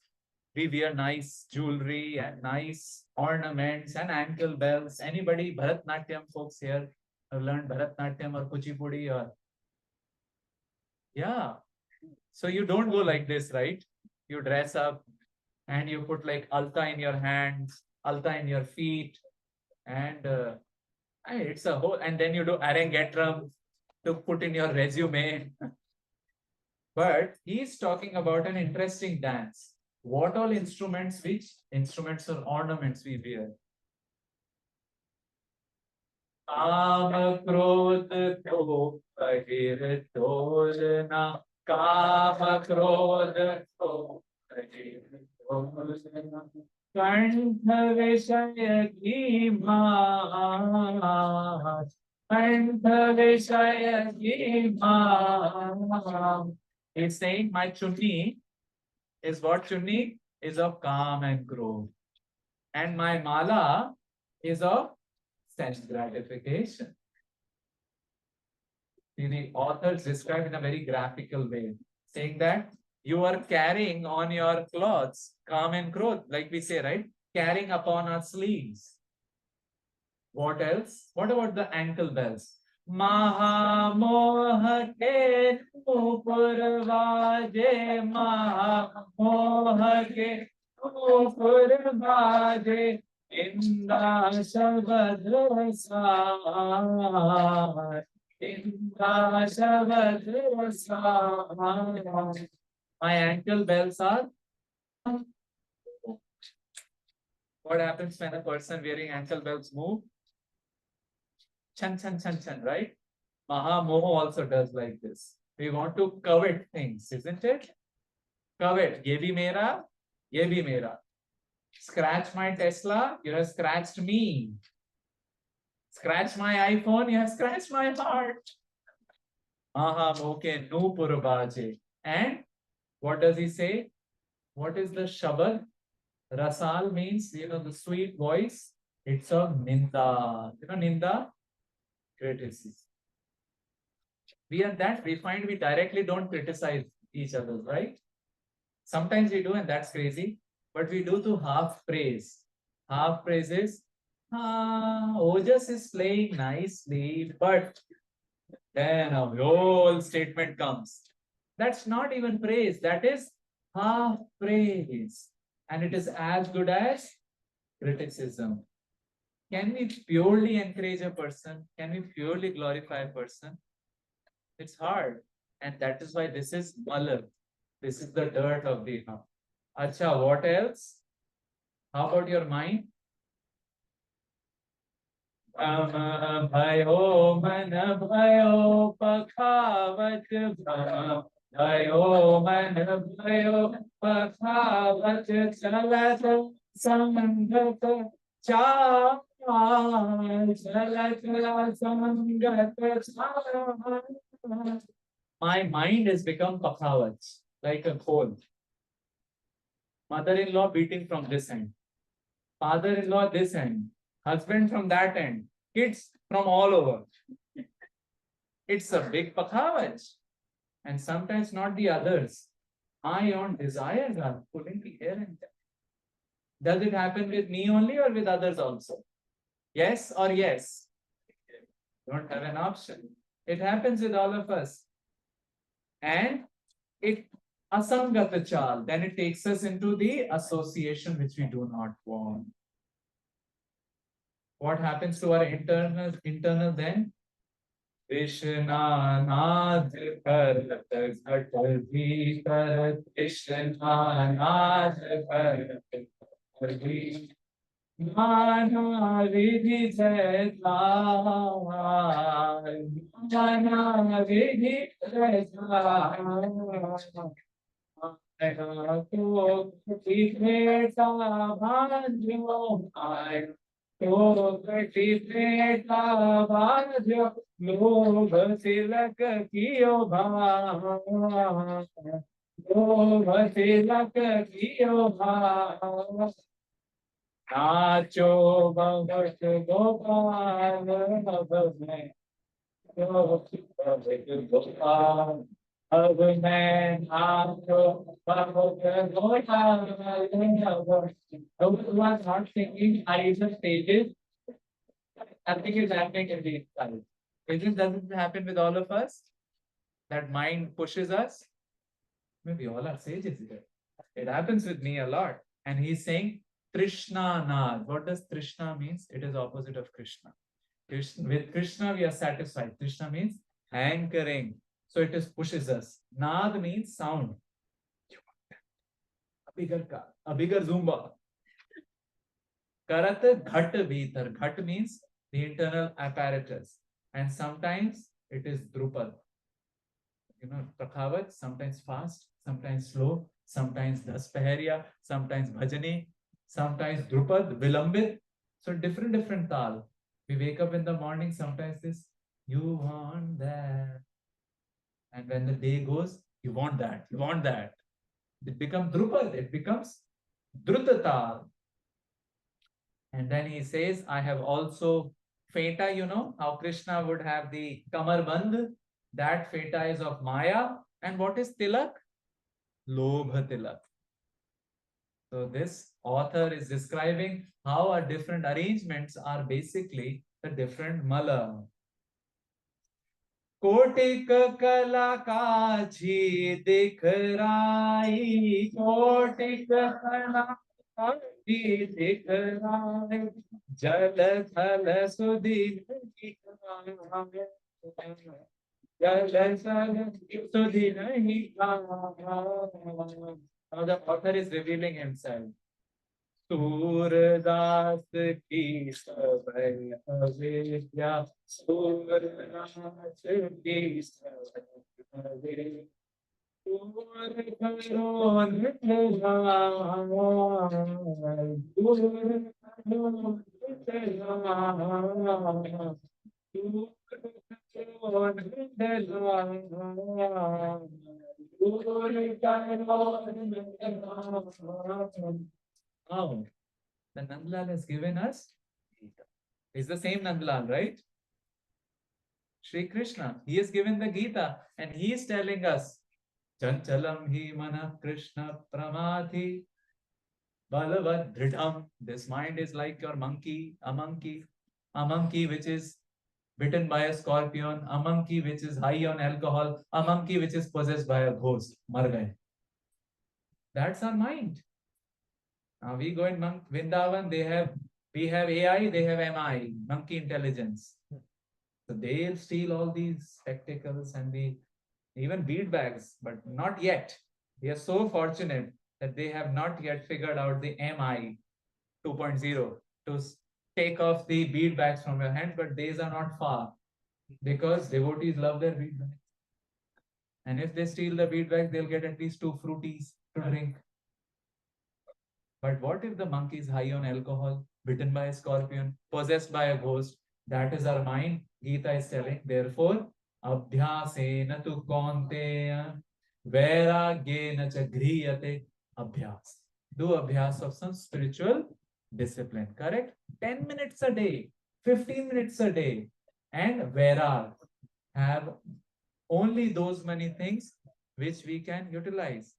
we wear nice jewelry and nice ornaments and ankle bells. Anybody Bharatnatyam folks here have learned Bharatnatyam or Kuchipudi or? Yeah. So you don't go like this, right? You dress up and you put like alta in your hands, alta in your feet, and it's a whole, and then you do arangetram to put in your resume. But he's talking about an interesting dance. What all instruments, which instruments or ornaments we wear? Kam krodh ko kahir tolna, Kam krodh ko kahir tolna, Kantha vishaya ki maat, Kantha vishaya ki maat. It's saying my chunni is what? Chunni is of calm and growth. And my mala is of sense gratification. See, the authors describe in a very graphical way, saying that you are carrying on your clothes calm and growth, like we say, right? Carrying upon our sleeves. What else? What about the ankle bells? Mahamoha ke purvaje, Mahamoha ke purvaje, Inda shabad sar, Inda shabad sar. My ankle bells are. What happens when a person wearing ankle bells move? Chan, chan, chan, chan, right? Mahamoho also does like this. We want to covet things, isn't it? Covet. Ye bhi mera, ye bhi mera. Scratch my Tesla, you have scratched me. Scratch my iPhone, you have scratched my heart. Aha, moke nu purbaje. And what does he say? What is the Shabad? Rasal means, the sweet voice. It's of Ninda. Ninda? Criticism. We find we directly don't criticize each other, right? Sometimes we do, and that's crazy. But we do to half praise. Half praise is, Ojas is playing nicely, but then a whole statement comes. That's not even praise. That is half praise. And it is as good as criticism. Can we purely encourage a person? Can we purely glorify a person? It's hard. And that is why this is malab. This is the dirt of the heart. Acha, what else? How about your mind? Bhayo man bhayo pakhavat bhama. Bhayo man bhayo pakhavat chalat samangat chal. Chalat samangat chal. My mind has become pakhavat, like a coal. Mother-in-law beating from this end. Father-in-law this end. Husband from that end. Kids from all over. It's a big pakhavat. And sometimes not the others. My own desires are pulling me here and there. Does it happen with me only or with others also? Yes or yes? Don't have an option. It happens with all of us. And it asangata chal, then it takes us into the association which we do not want. What happens to our internal then? Krishna Nath Karat Ghat Bhitar Krishna Nath Karat Bhi Mana Vidhi Jaitar Mana Vidhi Jaitar To Krishna Bhanjo To Krishna Bhanjo Lobh tilak kiyo bhav Lobh tilak kiyo bhav Nacho bhagat gopal Ab main Gopal Ab main nacho bhagat gopal. Those who are not singing high stages, nothing is happening in these times. Doesn't happen with all of us? That mind pushes us. Maybe all are sages here. It happens with me a lot. And he's saying Trishna Nad. What does Trishna means? It is opposite of Krishna. With Krishna we are satisfied. Krishna means anchoring. So it is pushes us. Nad means sound. A bigger car, a bigger Zumba. Karat ghat bhitar. Ghat means the internal apparatus. And sometimes it is Drupad. Prakhavat, sometimes fast, sometimes slow, sometimes Daspahariya, sometimes Bhajani, sometimes Drupad, Vilambit. So different tal. We wake up in the morning, sometimes this, you want that. And when the day goes, you want that, you want that. It becomes Drupad, it becomes Drutatal. And then he says, I have also Feta, how Krishna would have the Kamar Bandh. That Feta is of Maya. And what is Tilak? Lobha Tilak. So this author is describing how our different arrangements are basically the different mala. कोटिक कला काछी दिखराई कोटिक कला काछी दिखराई जल थल सुधि जल थल सुधि नहीं Now the author is revealing himself. Surdas ki sabay avidya Surdas ki sabay avidya Oh, the Nandlal has given us Gita. It's the same Nandlal, right? Shri Krishna. He has given the Gita and he is telling us, Chanchalam hi mana Krishna pramadhi balavad dhritam. This mind is like your monkey, a monkey which is bitten by a scorpion, a monkey which is high on alcohol, a monkey which is possessed by a ghost. Mar gaye. That's our mind. Now we go in Vrindavan, we have AI, they have MI, monkey intelligence. So they'll steal all these spectacles and even bead bags, but not yet. We are so fortunate that they have not yet figured out the MI 2.0 to take off the bead bags from your hand, but days are not far because devotees love their bead bags. And if they steal the bead bags, they'll get at least 2 fruities to drink. But what if the monkey is high on alcohol, bitten by a scorpion, possessed by a ghost? That is our mind. Gita is telling. Therefore, abhyasena tu kaunteya vairagyena cha griyate abhyas. Do abhyas of some spiritual discipline. Correct? 10 minutes a day, 15 minutes a day. And vairag. Have only those many things which we can utilize.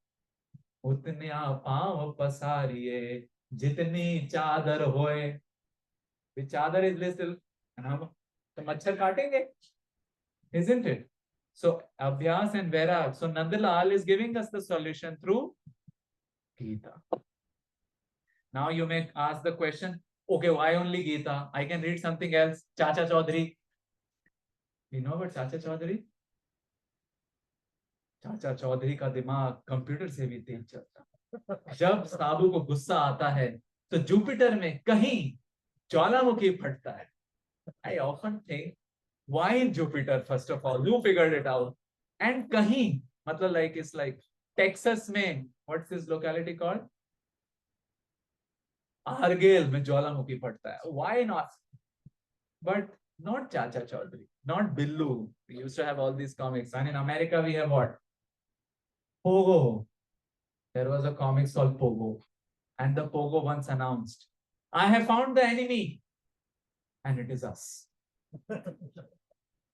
उतन्या पांव पसारिए जितनी चादर होए. The chadar is little and हम तो मच्छर काटेंगे, isn't it? So Abhyas and Vairag. So Nandalal is giving us the solution through Gita. Now you may ask the question, okay, why only Gita? I can read something else. Chacha Chaudhary. You know about Chacha Chaudhary? चाचा चौधरी का दिमाग computer से भी तेज चलता. जब साबू को गुस्सा आता है तो जुपिटर में कहीं ज्वालामुखी फटता है. I often think, why in Jupiter? First of all, who figured it out? And kahin, matlab like it's like Texas में, what's this locality called? Argyle में ज्वालामुखी फटता है. Why not? But not Chacha Chaudhary, not Billu. We used to have all these comics, and in America we have what? Pogo. There was a comic called Pogo, and the Pogo once announced, I have found the enemy, and it is us.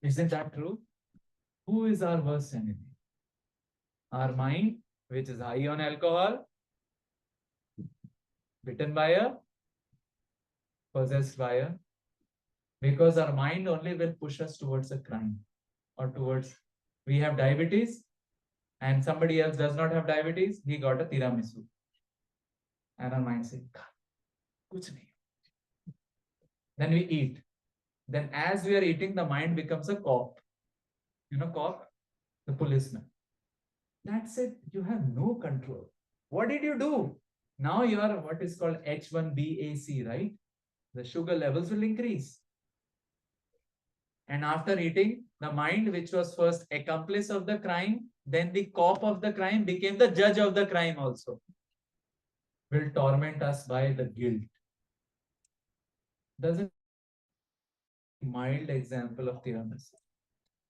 Isn't that true? Who is our worst enemy? Our mind, which is high on alcohol, bitten by a, possessed by a, because our mind only will push us towards a crime or towards, we have diabetes, and somebody else does not have diabetes, he got a tiramisu. And our mind says, kuch nahi. Then we eat. Then as we are eating, the mind becomes a cop. You know cop? The policeman. That's it. You have no control. What did you do? Now you are what is called H1BAC, right? The sugar levels will increase. And after eating, the mind, which was first accomplice of the crime, then the cop of the crime, became the judge of the crime also, will torment us by the guilt. Doesn't mild example of tiramisu,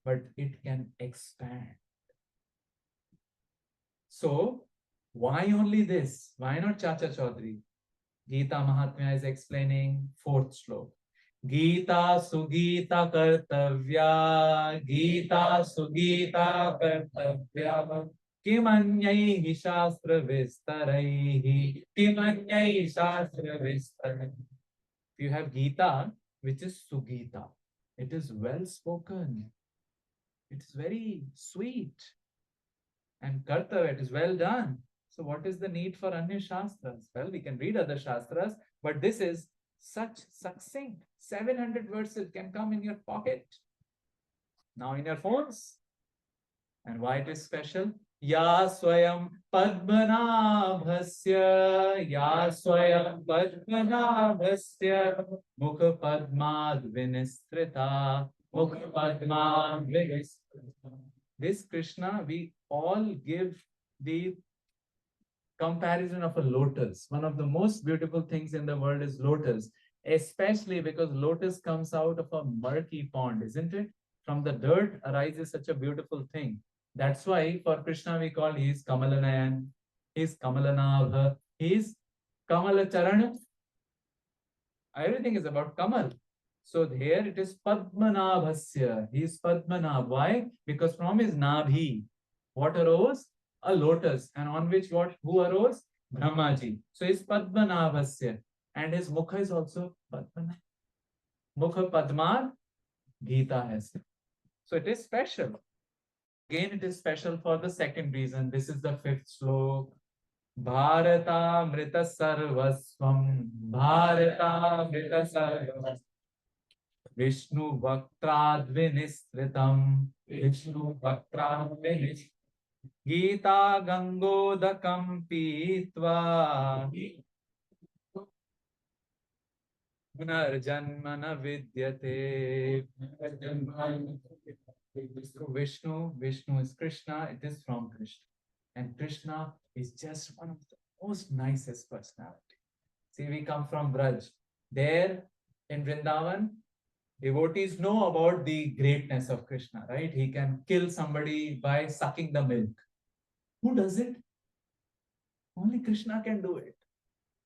but it can expand. So why only this? Why not Chacha Chaudhary? Gita Mahatmya is explaining 4th slok. Gita Sugita Kartavya, Gita Sugita Kartavya, Kimanyaihi Shastra Vistaraihi, Kimanyaihi Shastra Vistaraihi. If you have Gita, which is Sugita, it is well spoken, it is very sweet, and Kartavya, it is well done. So what is the need for Anya Shastras? Well, we can read other Shastras, but this is such succinct. 700 verses can come in your pocket. Now in your phones. And why it is special? Ya Swayam Padmanabhasya, Ya Swayam Padmanabhasya, Mukha Padmad Vinistrita, Mukha Padmad Vinistrita. This Krishna, we all give the comparison of a lotus. One of the most beautiful things in the world is lotus, especially because lotus comes out of a murky pond, isn't it? From the dirt arises such a beautiful thing. That's why for Krishna we call he is Kamalanayan, he is Kamalanabha, he is Kamalacharan. Everything is about Kamal. So here it is Padmanabhasya. He is Padmanabh. Why? Because from his Nabhi, what arose? A lotus. And on which what? Who arose? Brahmaji. So he is Padmanabhasya. And his Mukha is also Padmanabh. Mukha Padma Gita has. So it is special. Again, it is special for the second reason. This is the fifth slok. Bharatamrita sarvasvam. Bharatamrita sarvasvam. Vishnu Vaktradvinistritam. Vishnu Vaktradvinistritam. Gita Gangodakam Pitva. Punarjanmana Vidyate. Vishnu is Krishna, it is from Krishna. And Krishna is just one of the most nicest personality. See, we come from Braj. There in Vrindavan, devotees know about the greatness of Krishna, right? He can kill somebody by sucking the milk. Who does it? Only Krishna can do it.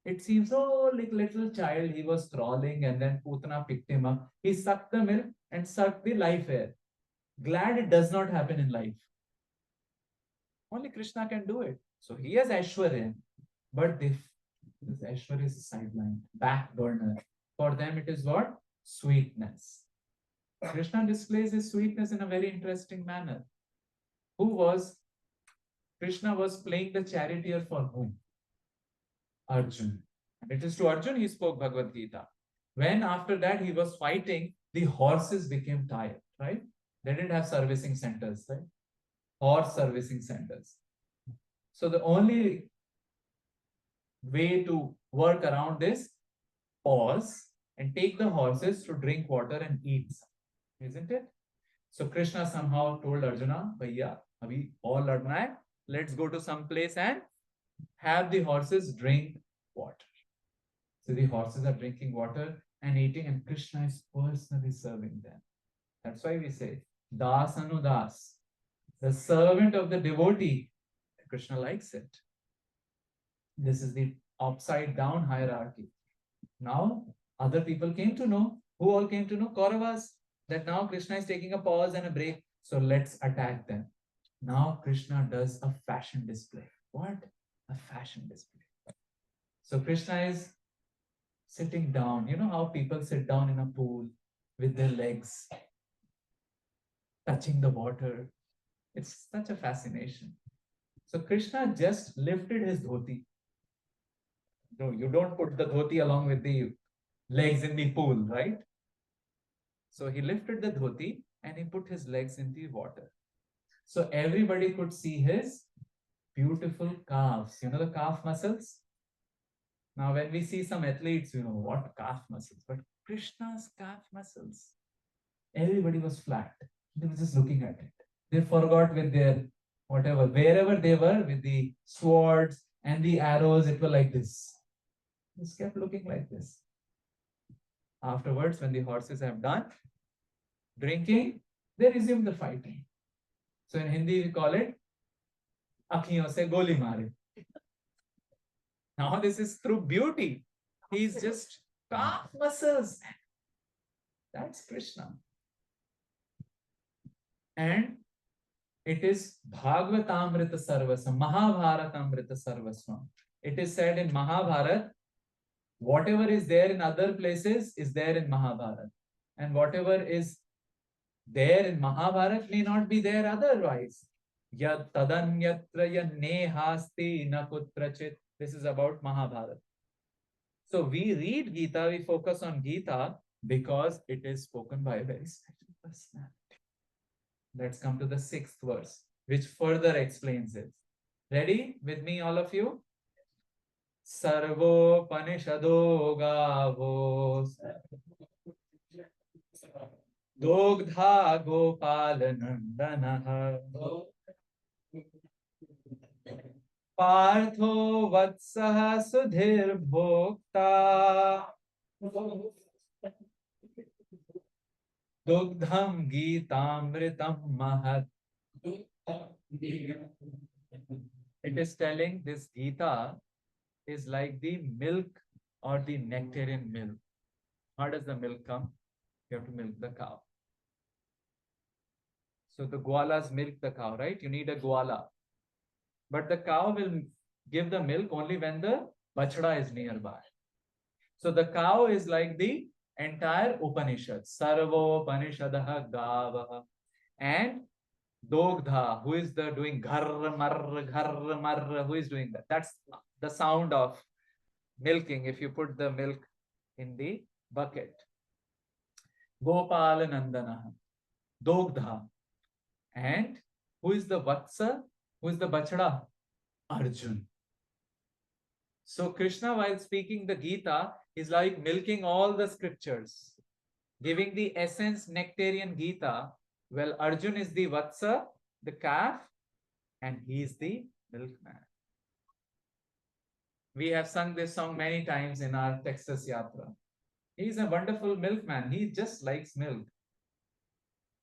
It seems, oh, like little child, he was crawling and then Putana picked him up. He sucked the milk and sucked the life air. Glad it does not happen in life. Only Krishna can do it. So he has Aishwarya, but this Aishwarya is a sideline, back burner. For them, it is what? Sweetness. Krishna displays his sweetness in a very interesting manner. Krishna was playing the charioteer for whom? Arjun. It is to Arjun he spoke Bhagavad Gita. When after that he was fighting, the horses became tired, right? They didn't have servicing centers, right? Horse servicing centers. So the only way to work around this, pause and take the horses to drink water and eat, isn't it? So Krishna somehow told Arjuna, Bhaiya, abhi all ladna hai. Let's go to some place and have the horses drink water. So the horses are drinking water and eating, and Krishna is personally serving them. That's why we say, Das Anudas, the servant of the devotee. Krishna likes it. This is the upside down hierarchy. Now, other people came to know. Who all came to know? Kauravas. That now Krishna is taking a pause and a break. So let's attack them. Now Krishna does a fashion display. What? A fashion display. So Krishna is sitting down. You know how people sit down in a pool with their legs touching the water. It's such a fascination. So Krishna just lifted his dhoti. No, you don't put the dhoti along with the legs in the pool, right? So he lifted the dhoti and he put his legs in the water. So everybody could see his beautiful calves. You know the calf muscles? Now when we see some athletes, you know, what calf muscles? But Krishna's calf muscles, everybody was flat. They were just looking at it. They forgot with their whatever, wherever they were with the swords and the arrows, it was like this. Just kept looking like this. Afterwards, when the horses have done drinking, they resume the fighting. So in Hindi, we call it Akhiyon se goli mare. Now this is through beauty. He's just calf muscles. That's Krishna. And it is Bhagavatamrita Sarvasvam, Mahabharatamrita Sarvasvam. It is said in Mahabharata, whatever is there in other places is there in Mahabharata. And whatever is there in Mahabharata may not be there otherwise. Yad tadanyatra yanehasti na kutrachit. This is about Mahabharata. So we read Gita, we focus on Gita because it is spoken by a very special personality. Let's come to the 6th verse, which further explains it. Ready with me, all of you? Sarvo Panishado Gavo Dogdha Gopal Nandanaha Partho Vatsaha Sudhir Bhokta Dugdham Gitamritam Mahat. It is telling this Gita is like the milk or the nectarian milk. How does the milk come? You have to milk the cow. So the Gwalas milk the cow, right? You need a Gwala. But the cow will give the milk only when the bachda is nearby. So the cow is like the entire Upanishad. Sarvo Upanishadaha Gavaha. And Dogdha, who is the doing ghar mar, who is doing that? That's the sound of milking if you put the milk in the bucket. Gopala Nandana, Dogdha. And who is the Vatsa? Who is the Bachada? Arjun. So Krishna, while speaking the Gita, is like milking all the scriptures, giving the essence nectarian Gita. Well, Arjun is the Vatsa, the calf, and he is the milkman. We have sung this song many times in our Texas Yatra. He is a wonderful milkman. He just likes milk.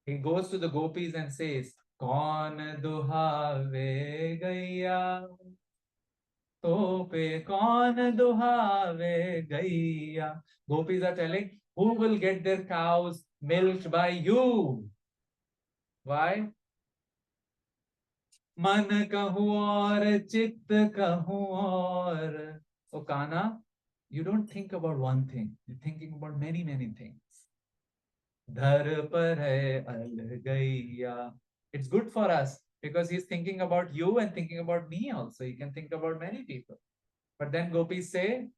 He goes to the gopis and says, Kaun duhave gaiya, tope kaun duhave gaiya. Gopis are telling, who will get their cows milked by you? Why? Man kahun aur chit kahun aur. So Kana, you don't think about one thing. You're thinking about many, many things. Dhar par hai al gaiya. It's good for us because he's thinking about you and thinking about me also. He can think about many people. But then gopis say,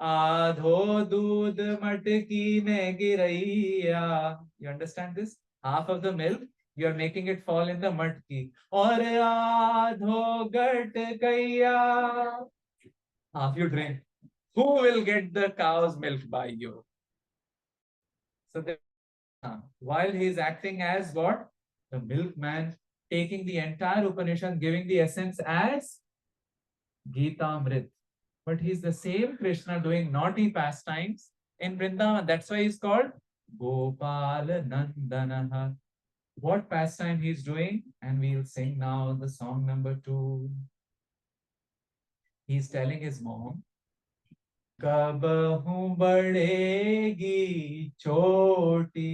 Adho doodh matki mein giraiya. You understand this? Half of the milk, you are making it fall in the matki. Aur adho gat gaiya. Half you drink. Who will get the cow's milk by you? So while he is acting as what? The milkman, taking the entire Upanishad, giving the essence as Gita Amrit. But he's the same Krishna doing naughty pastimes in Vrindavan. That's why he's called Gopal Nandanaha. What pastime he's doing? And we'll sing now the song number 2. He's telling his mom, कबहू बढ़ेगी छोटी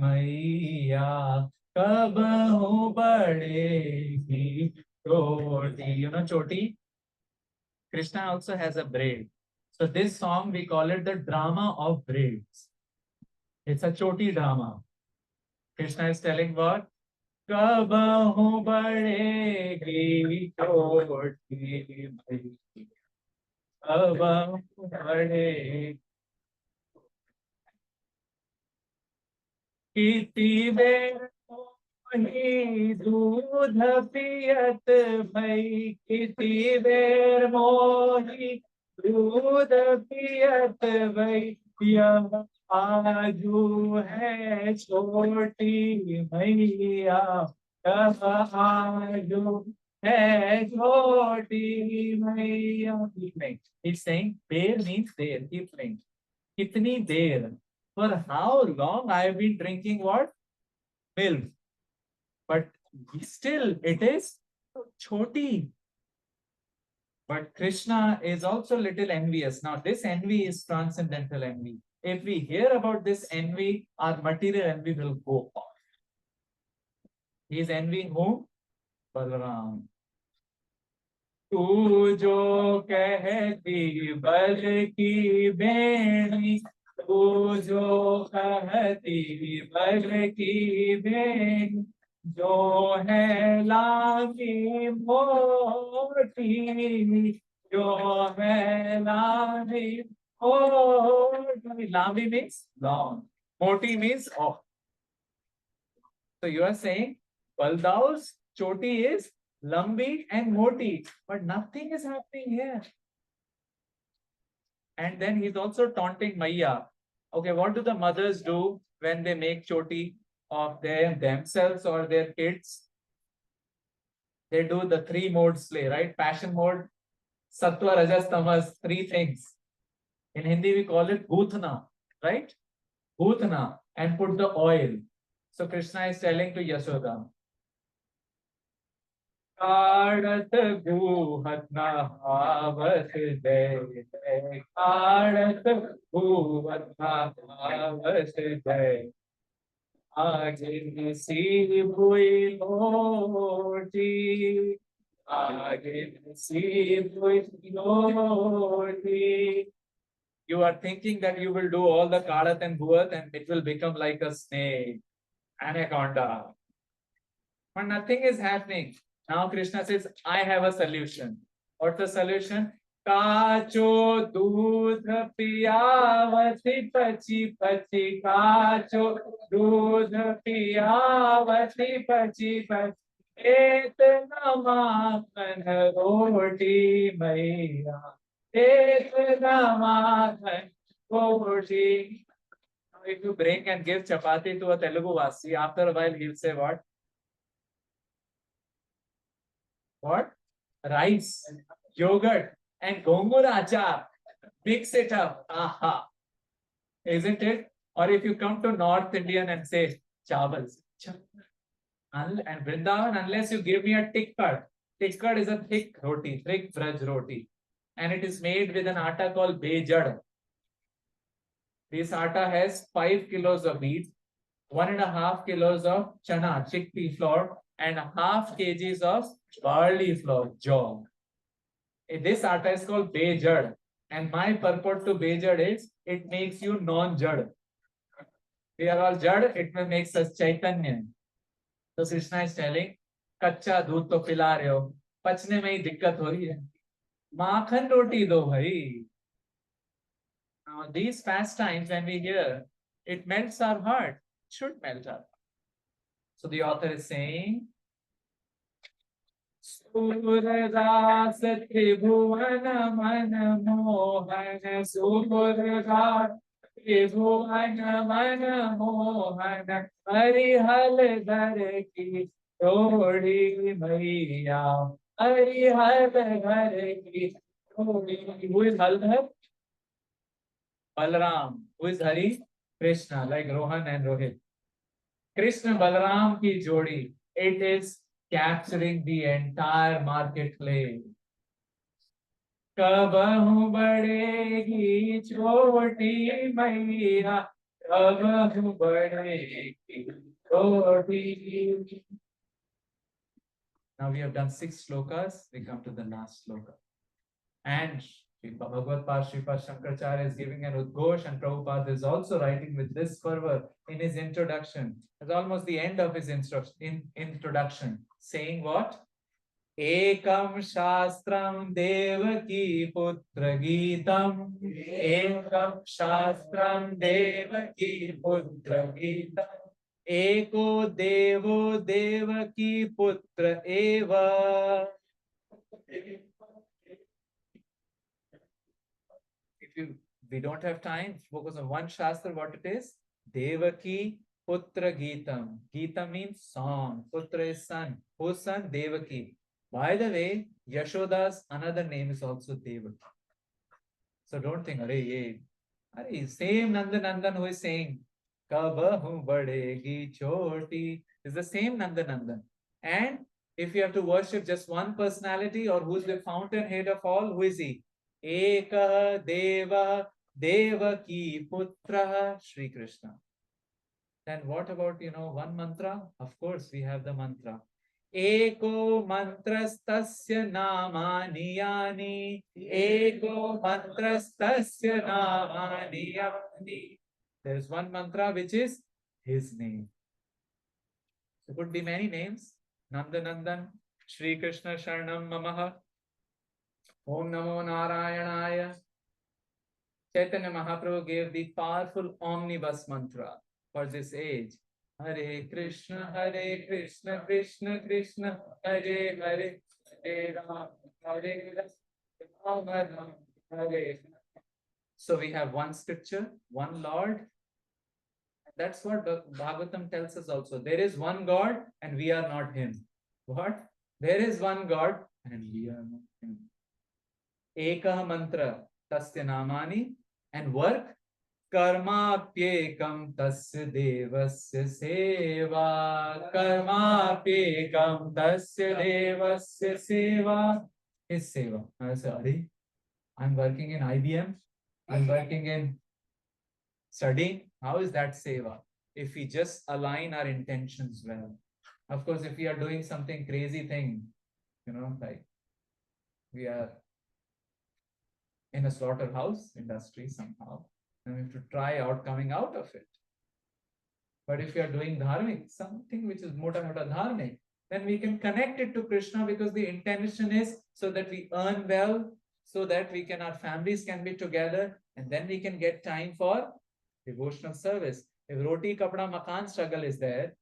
मैया, कबहू बढ़ेगी छोटी. You know Choti? Krishna also has a braid. So this song we call it the drama of braids. It's a Choti drama. Krishna is telling what? कबहू बढ़ेगी छोटी मैया. किती बेर मोही दूध पियत भई, किती बेर मोही दूध पियत भई, यह आजू है छोटी मैया, यह आजू है छोटी मैया. He's saying, bear means there. Keep playing. Kitni der. For how long I have been drinking what? Milk. But still it is choti. But Krishna is also little envious. Now this envy is transcendental envy. If we hear about this envy, our material envy will go off. He is envying whom? Balaram. तू जो कहती बल की बेणी, तू जो कहती बल की बेणी, जो है लामी मोटी, जो है लामी मोटी. Lami means long. Moti means off. So you are saying Baldao's choti is Lambi and Moti, but nothing is happening here. And then he's also taunting Maya. Okay, what do the mothers do when they make choti of themselves or their kids, they do the three modes play, right? Passion mode, sattva, rajas, tamas, three things. In Hindi, we call it guthna, right? Guthna, and put the oil. So Krishna is telling to Yashoda, Karat guhatna avas jai, Karat guhatna avas jai. Agin si bhui loti, agin si bhui loti. You are thinking that you will do all the karat and guat and it will become like a snake, anaconda. But nothing is happening. Now Krishna says, I have a solution. What's the solution? Kacho dudh piyavati pachi pachi. Kacho dudh piyavati pachi pachi. Etna makhan roti maiya. Etna makhan roti. If you bring and give chapati to a Telugu Vasi, after a while he'll say what? What? Rice, yogurt, and gongura achar. Mix it up. Aha. Isn't it? Or if you come to North Indian and say chawals. And Vrindavan, unless you give me a tikkad. Tikkad is a thick roti, thick braj roti. And it is made with an atta called bejad. This atta has 5 kilos of wheat, 1.5 kilos of chana, chickpea flour, and half kgs of barley flour, jaw. This atta is called bejad. And my purport to bejad is, it makes you non-jad. We are all jad, it will make us chaitanya. So Krishna is telling, कच्चा दूध तो पिला रहे हो, पचने में ही दिक्कत हो रही है, माखन रोटी दो भाई. Now these pastimes, when we hear, it melts our heart. It should melt our heart. So the author is saying, Surdas Tribhuvan Man Mohan, Surdas Tribhuvan Man Mohan, Harihal Dhar ki Thodi Maiya, Harihal Dhar ki Thodi. Who is Haldhar? Balaram. Who is Hari? Krishna, like Rohan and Rohit. Krishna Balaram ki jodi. It is capturing the entire marketplace. Kabahu badegi choti maiya, kabahu badegi choti. Now we have done 6 slokas. We come to the last sloka. And Bhagavad Sripad Shankaracharya is giving an Udghosh, and Prabhupada is also writing with this fervor in his introduction. It's almost the end of his introduction, saying what? Ekam Shastram Devaki Putra Gitam. Ekam Shastram Devaki Putra Gitam. Eko Devo Devaki Putra Eva. We don't have time, focus on one Shastra, what it is? Devaki Putra Gitam. Gita means song. Putra is son. Whose son? Devaki. By the way, Yashoda's another name is also Devaki. So don't think, same Nandan who is saying, Kabahu badegi choti, is the same Nandan. And if you have to worship just one personality, or who's the fountainhead of all, who is he? Ekah Deva Devaki Putra Shri Krishna. Then what about, one mantra? Of course, we have the mantra. Eko mantrastasya namani yani. Eko mantrastasya namani yani. There is one mantra which is his name. So it could be many names. Nandanandan, Shri Krishna Sharanam Mamaha. Om Namo Narayanaya. Chaitanya Mahaprabhu gave the powerful omnibus mantra for this age. Hare Krishna, Krishna Krishna, Hare Hare, Hare Rama, Hare Rama, Hare. So we have one scripture, one Lord, and That's what Bhagavatam tells us also. There is one God and we are not him. What? There is one God and we are not him. Ekah mantra tasya namani, and work karmapyekam tasya devasya seva. Karmapyekam tasya devasya seva is seva. I say, Are, I'm working in IBM, I'm working in studying. How is that seva? If we just align our intentions well. Of course, if we are doing something crazy thing, like we are in a slaughterhouse industry somehow, and we have to try out coming out of it. But if you are doing dharmic, something which is mota mota dharmic, then we can connect it to Krishna, because the intention is so that we earn well, so that our families can be together, and then we can get time for devotional service. If roti, kapda, makan struggle is there,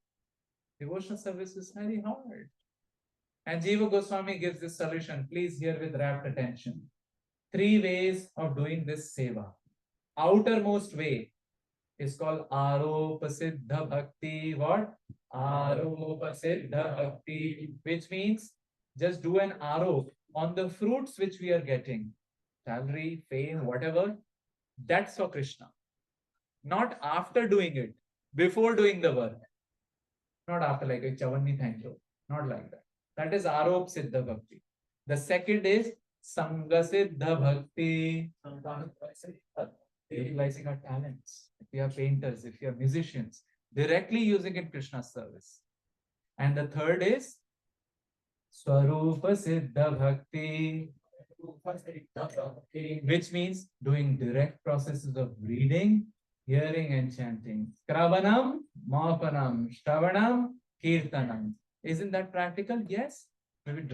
devotional service is very hard. And Jiva Goswami gives this solution. Please hear with rapt attention. 3 ways of doing this seva. Outermost way is called Aropasiddha Bhakti. What? Aropasiddha Bhakti, which means just do an arop on the fruits which we are getting. Salary, fame, whatever. That's for Krishna. Not after doing it, before doing the work. Not after like a Chavanni, thank you. Not like that. That is Arop Siddha Bhakti. The second is Sangha Siddha Bhakti. Utilizing our talents. If you are painters, if you are musicians, directly using it Krishna's service. And the third is Swarupa Siddha Bhakti, which means doing direct processes of reading, hearing and chanting. Kravanam, Mapanam, Shravanam, Kirtanam. Isn't that practical? Yes. Maybe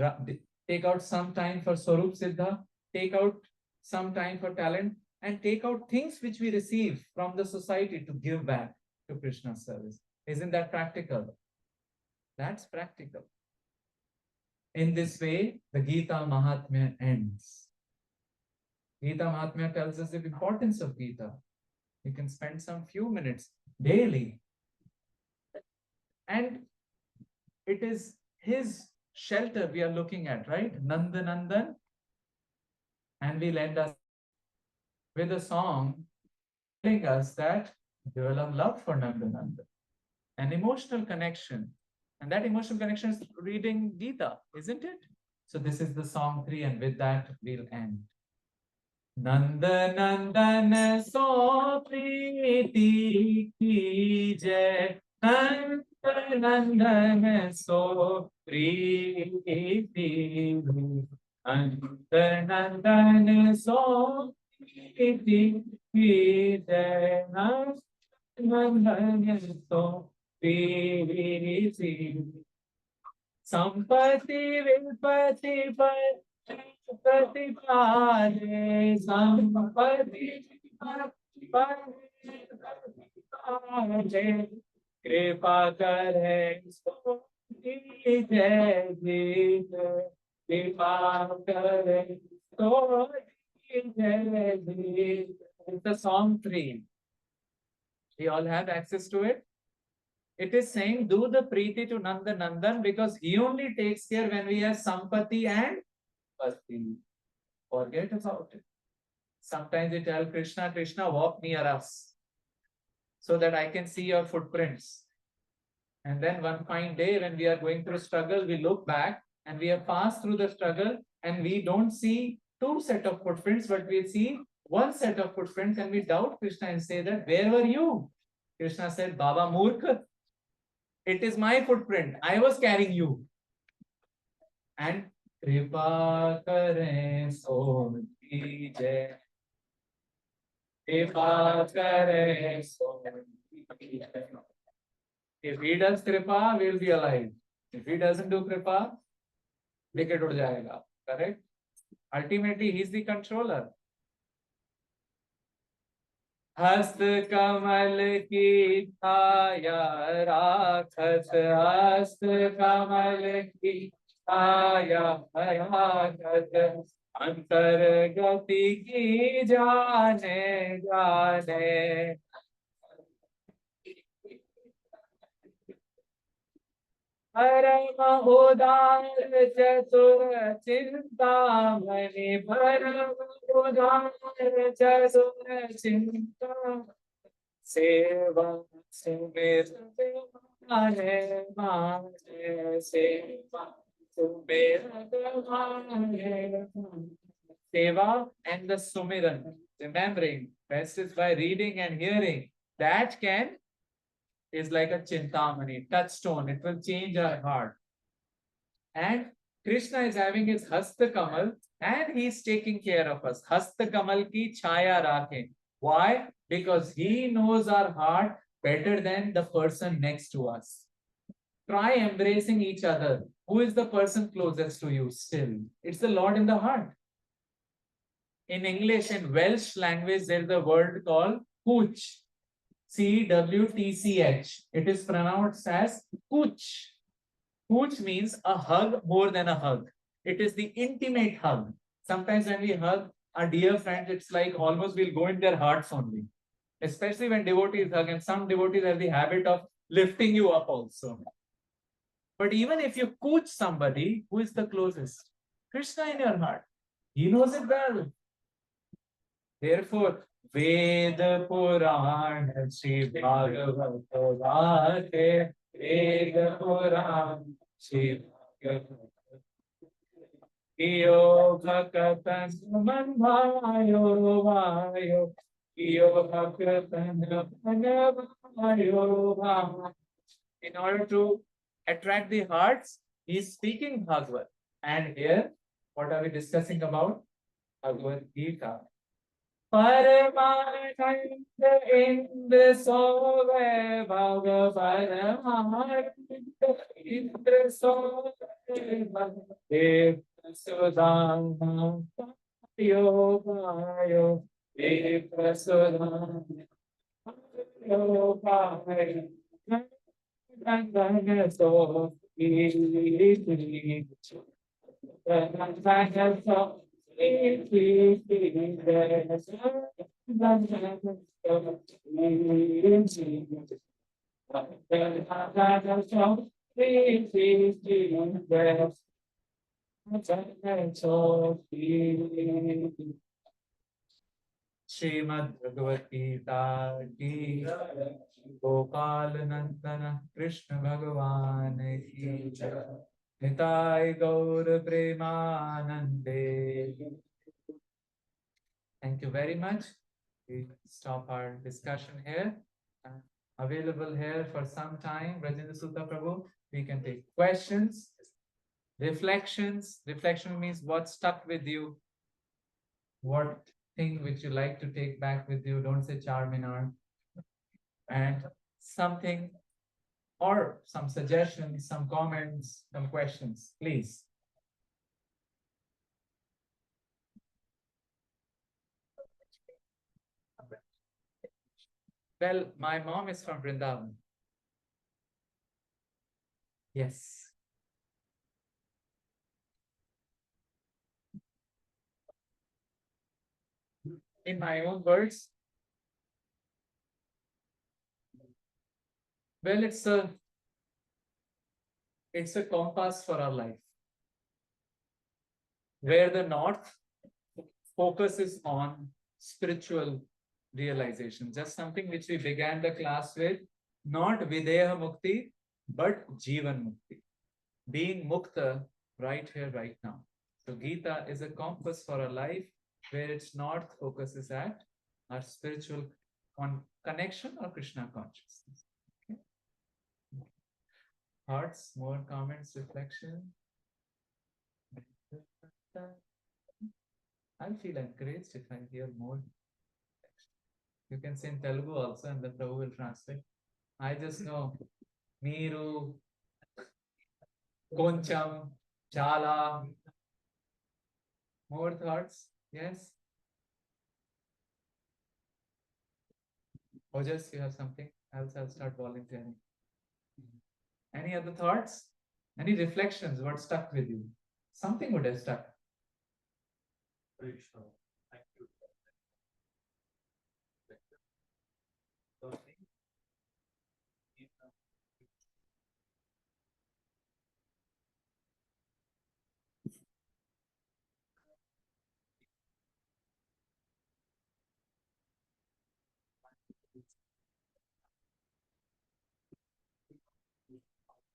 take out some time for Swarup Siddha, take out some time for talent, and take out things which we receive from the society to give back to Krishna's service. Isn't that practical? That's practical. In this way, the Gita Mahatmya ends. Gita Mahatmya tells us the importance of Gita. You can spend some few minutes daily. And it is his shelter we are looking at, right? Nanda Nandan. And we'll end us with a song telling us that develop love for Nanda Nandan, an emotional connection. And that emotional connection is reading Gita, isn't it? So this is the song 3, and with that we'll end. Nanda Nandan so priti ki jai, Nanda Nandan so priti, Nanda Nandan so priti ki jai, Nanda Nandan so priti. Sampati Vilpati Pati Pade, Sampati Pade, Kripa Kare So Jai Jai, Kripa Kare So Jai Jai. It's the song 3. We all have access to it. It is saying, do the Preeti to Nanda Nandan, because he only takes care when we have Sampati and Pati. Forget about it. Sometimes we tell Krishna, Krishna, walk near us so that I can see your footprints. And then one fine day when we are going through struggle, we look back and we have passed through the struggle and we don't see 2 sets of footprints, but we see 1 set of footprints, and we doubt Krishna and say that, where were you? Krishna said, Baba Murkha. It is my footprint. I was carrying you. And Kripa kare so jai. Kripa kare so jai. If he does Kripa, we will be alive. If he doesn't do Kripa, wicket ud jayega. Correct? Ultimately, he is the controller. हस्त कमल की छाया राखत, हस्त कमल की छाया राखत, अंतर गति की जाने जाने, Parama Udar Chatur Chintamani Parama Udar Chatur Chintamani Seva Sumir Mane Mane Seva Sumir Mane Seva and the Sumiran. Remembering, best is by reading and hearing. That can is like a chintamani, touchstone. It will change our heart. And Krishna is having his Hasta Kamal and he's taking care of us. Hasta Kamal ki chaya rakhe. Why? Because he knows our heart better than the person next to us. Try embracing each other. Who is the person closest to you still? It's the Lord in the heart. In English and Welsh language, there's a word called kuch. CWTCH. It is pronounced as kuch. Kuch means a hug more than a hug. It is the intimate hug. Sometimes when we hug our dear friends, it's like almost we'll go in their hearts only. Especially when devotees hug, and some devotees have the habit of lifting you up also. But even if you coach somebody, who is the closest? Krishna in your heart. He knows it well. Therefore, Veda Puran Shri Bhagavad Gita, Veda Puran Shri Bhagavad Iyo Bhakatan Manvayo Vayo Iyo Bhakatan Manvayo Vayo. In order to attract the hearts, he is speaking Bhagavad. And here, what are we discussing about? Bhagavad Gita. Paramanand Indra Sove Bhagavad Paramanand Indra Sove Dev Sudana Yogayo Dev Sudana Yogayo Ganga So Srimad Bhagavad Gita ki Gopal Nandana Krishna Bhagavan ki Nitai Gaur Premanande. Thank you very much. We stop our discussion here. Available here for some time, Rajendra Sutta Prabhu. We can take questions, reflections. Reflection means what stuck with you, what thing which you like to take back with you. Don't say Charminar. And something or some suggestions, some comments, some questions, please. Well, my mom is from Vrindavan. Yes. In my own words, well, it's a compass for our life, where the north focuses on spiritual realization, just something which we began the class with, not Videha Mukti, but Jivan Mukti, being Mukta right here, right now. So Gita is a compass for our life, where its north focuses at our spiritual connection or Krishna consciousness. Okay. Thoughts, more comments, reflection? I'll feel encouraged if I hear more. You can say in Telugu also, and the Prabhu will translate. I just know Meeru, Koncham, Chala. More thoughts? Yes? Ojas, you have something? Else I'll start volunteering. Any other thoughts? Any reflections? What stuck with you? Something would have stuck. Very sure. Thank you.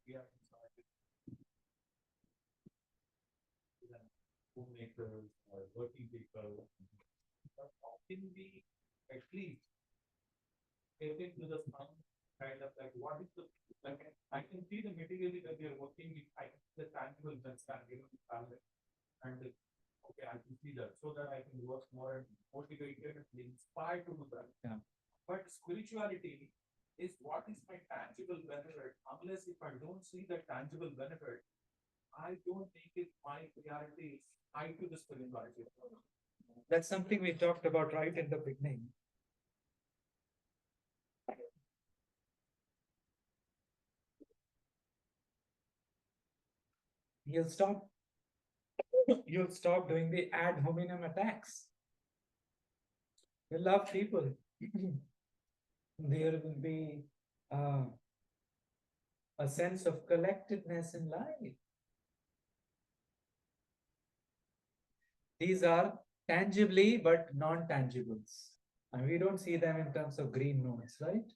we are inside homemakers or working people, but how can we at least get into the some kind of like what is the like I can see the materially that we are working with, I can see the tangible that's and okay, I can see that so that I can work more and motivated and be inspired to do that. Yeah. But spirituality is what is my tangible benefit. Unless if I don't see the tangible benefit, I don't think it my priority is high to the spirituality. That's something we talked about right in the beginning. You'll stop. You'll stop doing the ad hominem attacks. You love people. There will be a sense of collectedness in life. These are tangibly but non-tangibles. And we don't see them in terms of green notes, right?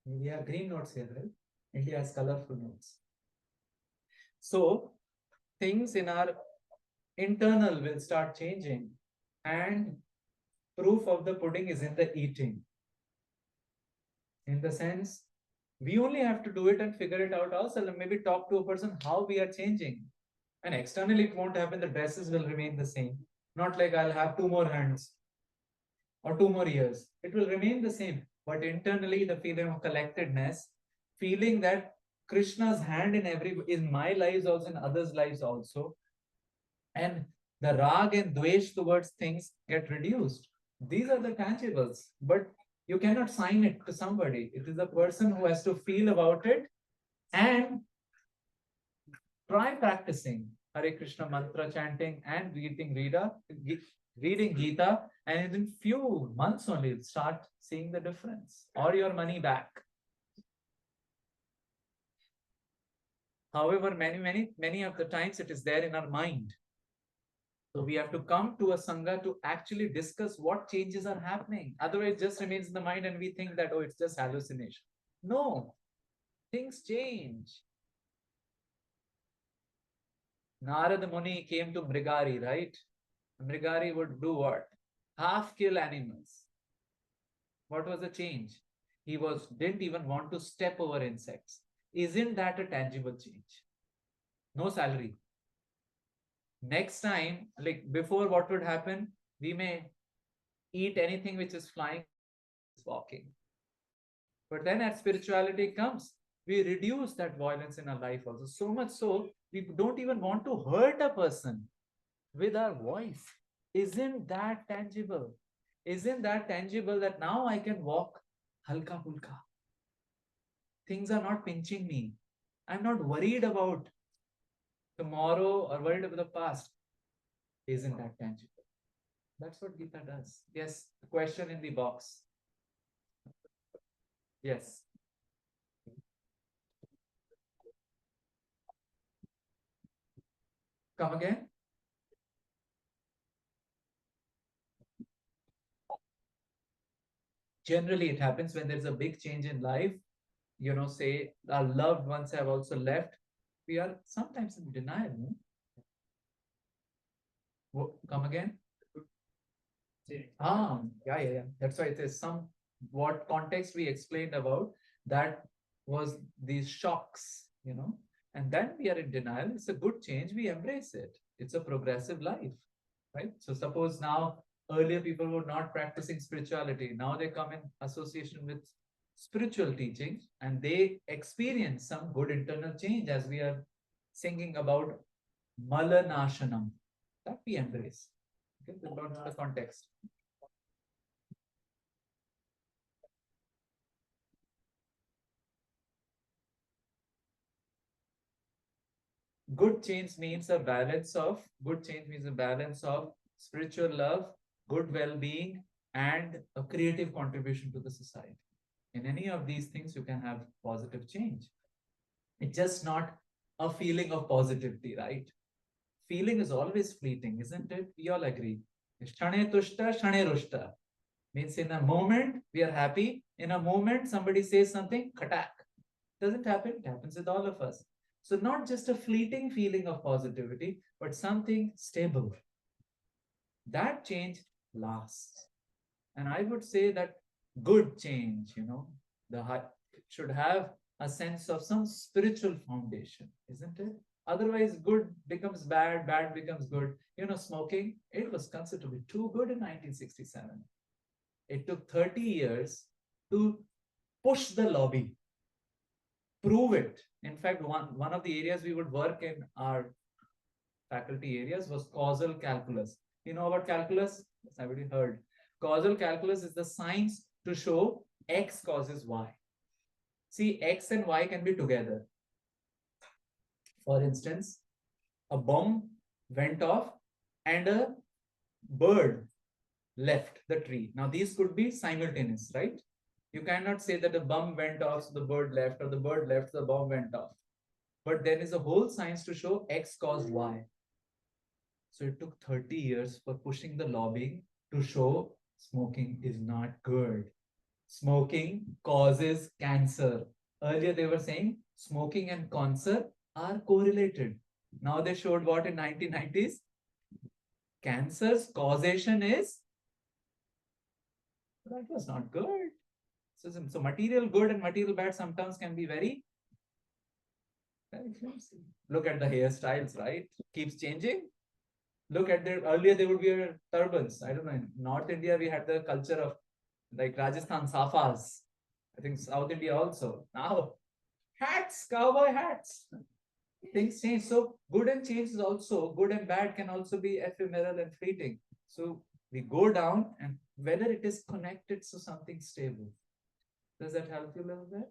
We have green notes here, right? India has colorful notes. So things in our internal will start changing, and proof of the pudding is in the eating. In the sense, we only have to do it and figure it out ourselves, and maybe talk to a person how we are changing. And externally, it won't happen. The dresses will remain the same. Not like I'll have 2 more hands or 2 more ears. It will remain the same. But internally, the feeling of collectedness, feeling that Krishna's hand in my lives also, in others' lives also, and the rag and dvesh towards things get reduced. These are the tangibles, but you cannot sign it to somebody. It is the person who has to feel about it and try practicing Hare Krishna mantra chanting and reading Gita, and in few months only you'll start seeing the difference or your money back. However, many of the times it is there in our mind. So we have to come to a Sangha to actually discuss what changes are happening. Otherwise, it just remains in the mind and we think that, oh, it's just hallucination. No, things change. Narada Muni came to Mrigari, right? Mrigari would do what? Half kill animals. What was the change? He didn't even want to step over insects. Isn't that a tangible change? No salary. Next time, like before, what would happen? We may eat anything which is flying, walking. But then as spirituality comes, we reduce that violence in our life also. So much so, we don't even want to hurt a person with our voice. Isn't that tangible? Isn't that tangible that now I can walk halka pulka? Things are not pinching me. I'm not worried about tomorrow or worried about the past. Isn't that tangible? That's what Gita does. Yes, the question in the box. Yes. Come again? Generally, it happens when there's a big change in life. Say our loved ones have also left. We are sometimes in denial. No? Come again? Yeah. That's why it is what context we explained about that was these shocks, and then we are in denial. It's a good change. We embrace it. It's a progressive life, right? So suppose now earlier people were not practicing spirituality. Now they come in association with spiritual teachings and they experience some good internal change as we are singing about Malanashanam. That we embrace. Okay, about the context. Good change means a balance of spiritual love, good well-being, and a creative contribution to the society. In any of these things, you can have positive change. It's just not a feeling of positivity, right? Feeling is always fleeting, isn't it? We all agree. Shane tushta, shane rushta. Means in a moment, we are happy. In a moment, somebody says something, khatak. Doesn't happen, it happens with all of us. So not just a fleeting feeling of positivity, but something stable. That change lasts. And I would say that good change, should have a sense of some spiritual foundation, isn't it? Otherwise, good becomes bad, bad becomes good. Smoking, it was considered to be too good in 1967. It took 30 years to push the lobby, prove it. In fact, one of the areas we would work in our faculty areas was causal calculus. You know about calculus? Yes, I've already heard. Causal calculus is the science to show X causes Y. See, X and Y can be together. For instance, a bomb went off and a bird left the tree. Now, these could be simultaneous, right? You cannot say that the bomb went off, so the bird left, or the bird left, the bomb went off. But there is a whole science to show X caused Y. So it took 30 years for pushing the lobbying to show smoking is not good. Smoking causes cancer. Earlier they were saying smoking and cancer are correlated. Now they showed what in 1990s? Cancer's causation is, that was not good. So material good and material bad sometimes can be very, very flimsy. Look at the hairstyles, right? Keeps changing. Look at their, earlier they would wear turbans. I don't know, in North India we had the culture of like Rajasthan safas. I think South India also. Now hats, cowboy hats. Things change. So good and change is also, good and bad can also be ephemeral and fleeting. So we go down, and whether it is connected to something stable. Does that help you a little bit?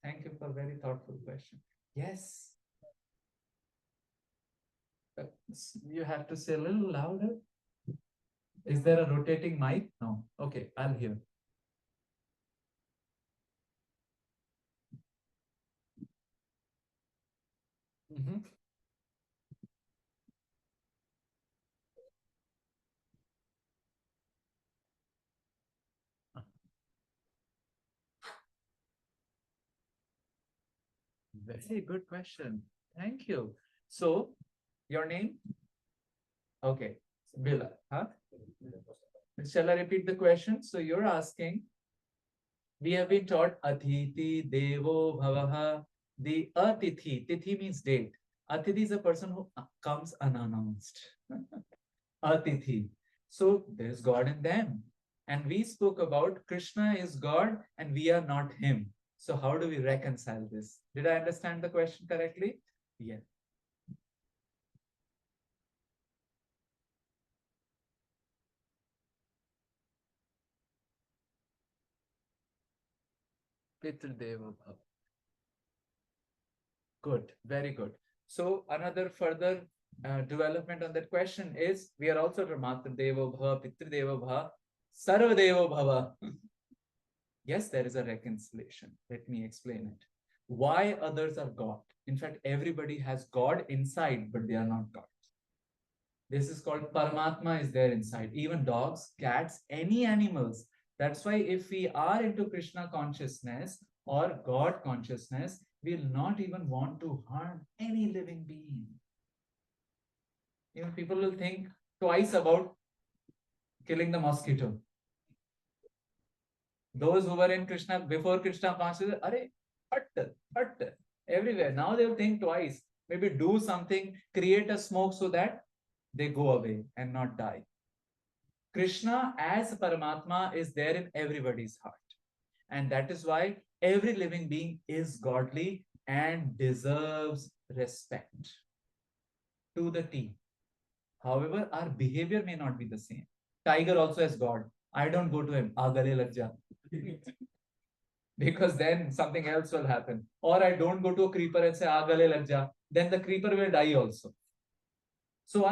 Thank you for a very thoughtful question. Yes. You have to say a little louder. Is there a rotating mic? No. Okay, I'll hear. Very good question. Thank you. So, your name? Okay, Bila. Huh? Shall I repeat the question? So, you're asking, we have been taught Atiti Devo Bhavaha. The Atithi, Tithi means date. Atithi is a person who comes unannounced. Atithi. So, there is God in them. And we spoke about Krishna is God and we are not him. So how do we reconcile this? Did I understand the question correctly? Yeah. Good, very good. So another further development on that question is, we are also Matru Devo Bhava, Pitru Devo Bhava, Sarva Devo Bhava. Yes, there is a reconciliation. Let me explain it. Why others are God? In fact, everybody has God inside, but they are not God. This is called Paramatma is there inside. Even dogs, cats, any animals. That's why if we are into Krishna consciousness or God consciousness, we'll not even want to harm any living being. Even people will think twice about killing the mosquito. Those who were in Krishna before Krishna consciousness, hut, everywhere. Now they'll think twice. Maybe do something, create a smoke so that they go away and not die. Krishna as Paramatma is there in everybody's heart. And that is why every living being is godly and deserves respect to the T. However, our behavior may not be the same. Tiger also has God. I don't go to him. Agale lag ja. Because then something else will happen. Or I don't go to a creeper and say Agale lag ja. Then the creeper will die also. So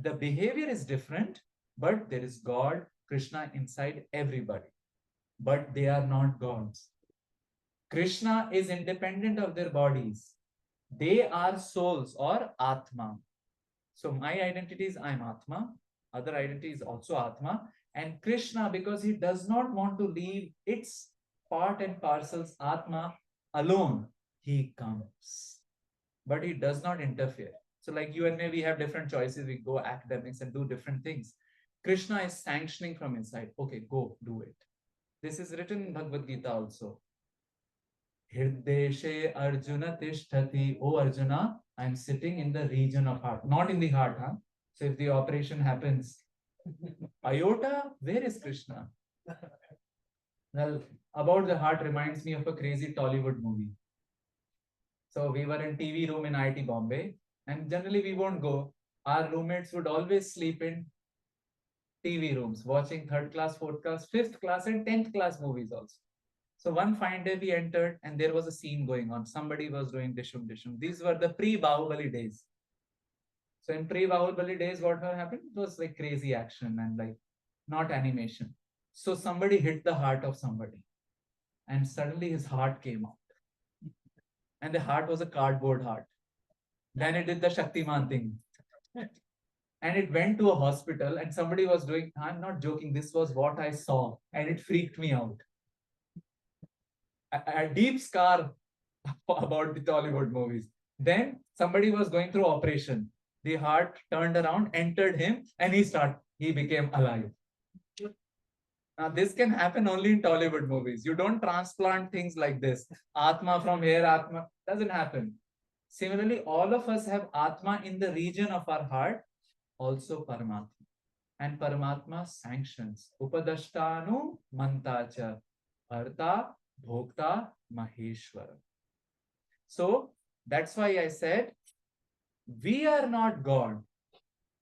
the behavior is different, but there is God, Krishna inside everybody. But they are not gods. Krishna is independent of their bodies. They are souls or Atma. So my identity is I'm Atma. Other identity is also Atma. And Krishna, because he does not want to leave its part and parcels Atma, alone, he comes. But he does not interfere. So, like you and me, we have different choices. We go academics and do different things. Krishna is sanctioning from inside. Okay, go do it. This is written in Bhagavad Gita also. Hirdeshe Arjuna Tishtati. Oh Arjuna, I'm sitting in the region of heart, not in the heart, huh? So if the operation happens, iota, where is Krishna? Well, about the heart reminds me of a crazy Tollywood movie. So we were in TV room in IIT Bombay, and generally we won't go. Our roommates would always sleep in TV rooms, watching third class, fourth class, fifth class, and 10th class movies also. So one fine day we entered and there was a scene going on. Somebody was doing dishum dishum. These were the pre-Bahubali days. So in pre-Bahubali days, what happened? It was like crazy action and like not animation. So somebody hit the heart of somebody and suddenly his heart came out. And the heart was a cardboard heart. Then it did the Shaktiman thing. And it went to a hospital and somebody was doing, I'm not joking, this was what I saw and it freaked me out. A deep scar about the Tollywood movies. Then somebody was going through operation. The heart turned around, entered him, and he became alive. Now, this can happen only in Tollywood movies. You don't transplant things like this. Atma from here, Atma doesn't happen. Similarly, all of us have Atma in the region of our heart, also Paramatma. And Paramatma sanctions. Upadashtanu mantacha. Artha bhokta maheshwara. So that's why I said, we are not God.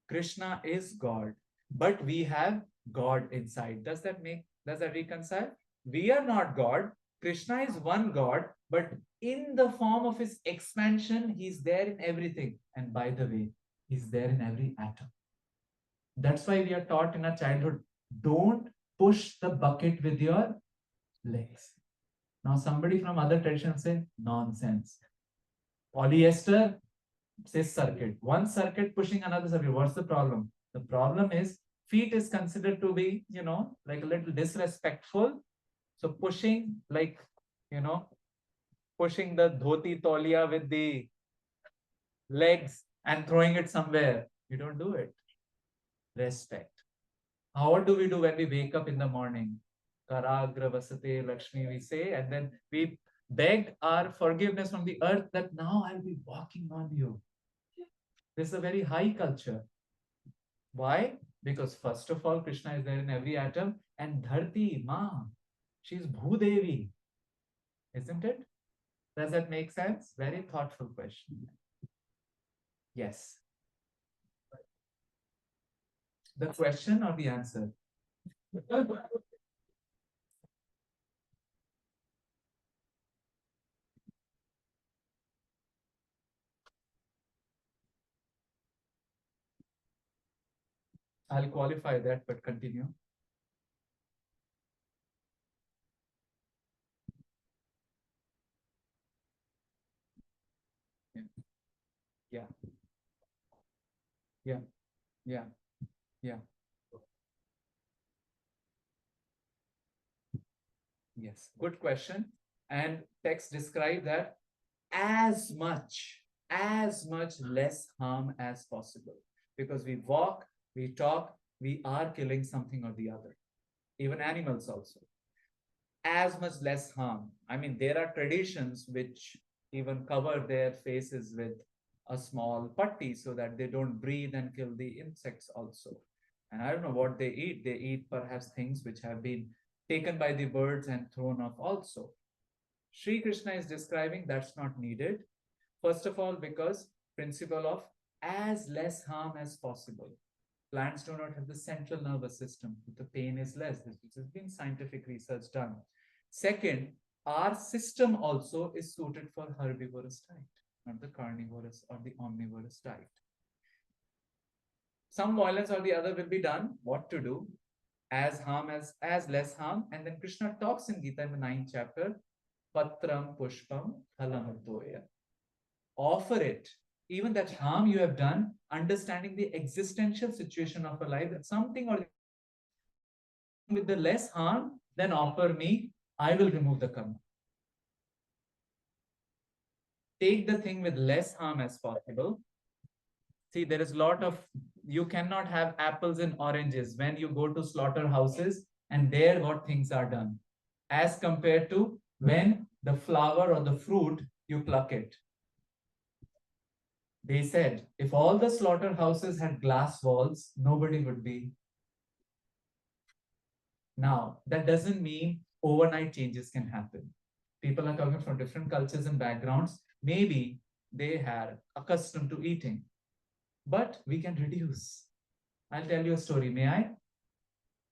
Krishna is God, but we have God inside. Does that reconcile? We are not God. Krishna is one God, but in the form of his expansion, he's there in everything. And by the way, he's there in every atom. That's why we are taught in our childhood, don't push the bucket with your legs. Now, somebody from other traditions say, nonsense. Polyester, cis circuit. One circuit pushing another circuit. What's the problem? The problem is feet is considered to be, like a little disrespectful. So pushing, like, pushing the dhoti tolia with the legs and throwing it somewhere. You don't do it. Respect. What do we do when we wake up in the morning? Karagra Vasate Lakshmi, we say, and then we beg our forgiveness from the earth that now I'll be walking on you. This is a very high culture. Why? Because first of all, Krishna is there in every atom, and Dharti, Ma, she's Bhudevi. Isn't it? Does that make sense? Very thoughtful question. Yes. The question or the answer? I'll qualify that, but continue. Yeah. Yeah. Yeah. Yeah. Yes. Good question. And text describe that as much less harm as possible. Because we walk, we talk, we are killing something or the other. Even animals also. As much less harm. I mean, there are traditions which even cover their faces with a small putty so that they don't breathe and kill the insects also. And I don't know what they eat. They eat perhaps things which have been taken by the birds and thrown off also. Sri Krishna is describing that's not needed. First of all, because principle of as less harm as possible. Plants do not have the central nervous system. The pain is less. This has been scientific research done. Second, our system also is suited for herbivorous diet, not the carnivorous or the omnivorous diet. Some violence or the other will be done. What to do? As less harm. And then Krishna talks in Gita in the 9th chapter, Patram Pushpam Phalam Toya. Offer it. Even that harm you have done, understanding the existential situation of a life, that something or with the less harm, then offer me, I will remove the karma. take the thing with less harm as possible. See, there is a lot of, you cannot have apples and oranges when you go to slaughterhouses and there what things are done, as compared to when the flower or the fruit, you pluck it. They said, if all the slaughterhouses had glass walls, nobody would be. Now, that doesn't mean overnight changes can happen. People are coming from different cultures and backgrounds. Maybe they are accustomed to eating, but we can reduce. I'll tell you a story. May I?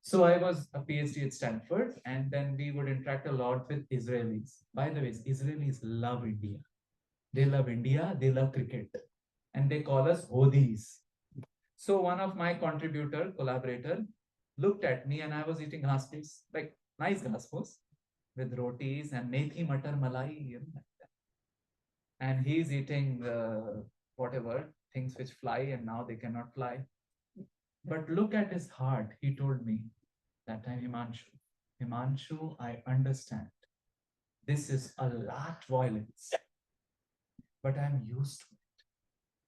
So I was a PhD at Stanford, and then we would interact a lot with Israelis. By the way, Israelis love India. They love India, they love cricket, and they call us Hodis. So one of my collaborator, looked at me and I was eating ghas, like nice ghas with rotis and methi matar malai, like that. And he's eating whatever things which fly and now they cannot fly. But look at his heart. He told me that time, Himanshu, I understand. This is a lot violence, but I'm used to it.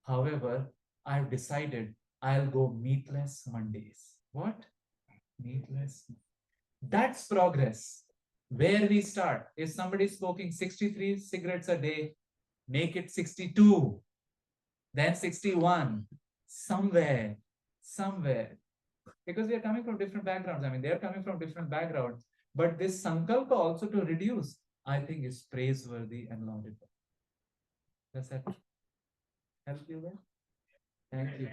However, I've decided I'll go meatless Mondays. What? Meatless. That's progress. Where we start. If somebody's smoking 63 cigarettes a day, make it 62, then 61, somewhere. Because we are coming from different backgrounds. I mean, they are coming from different backgrounds. But this sankalpa also to reduce, I think, is praiseworthy and laudable. Does that help you there? Thank you.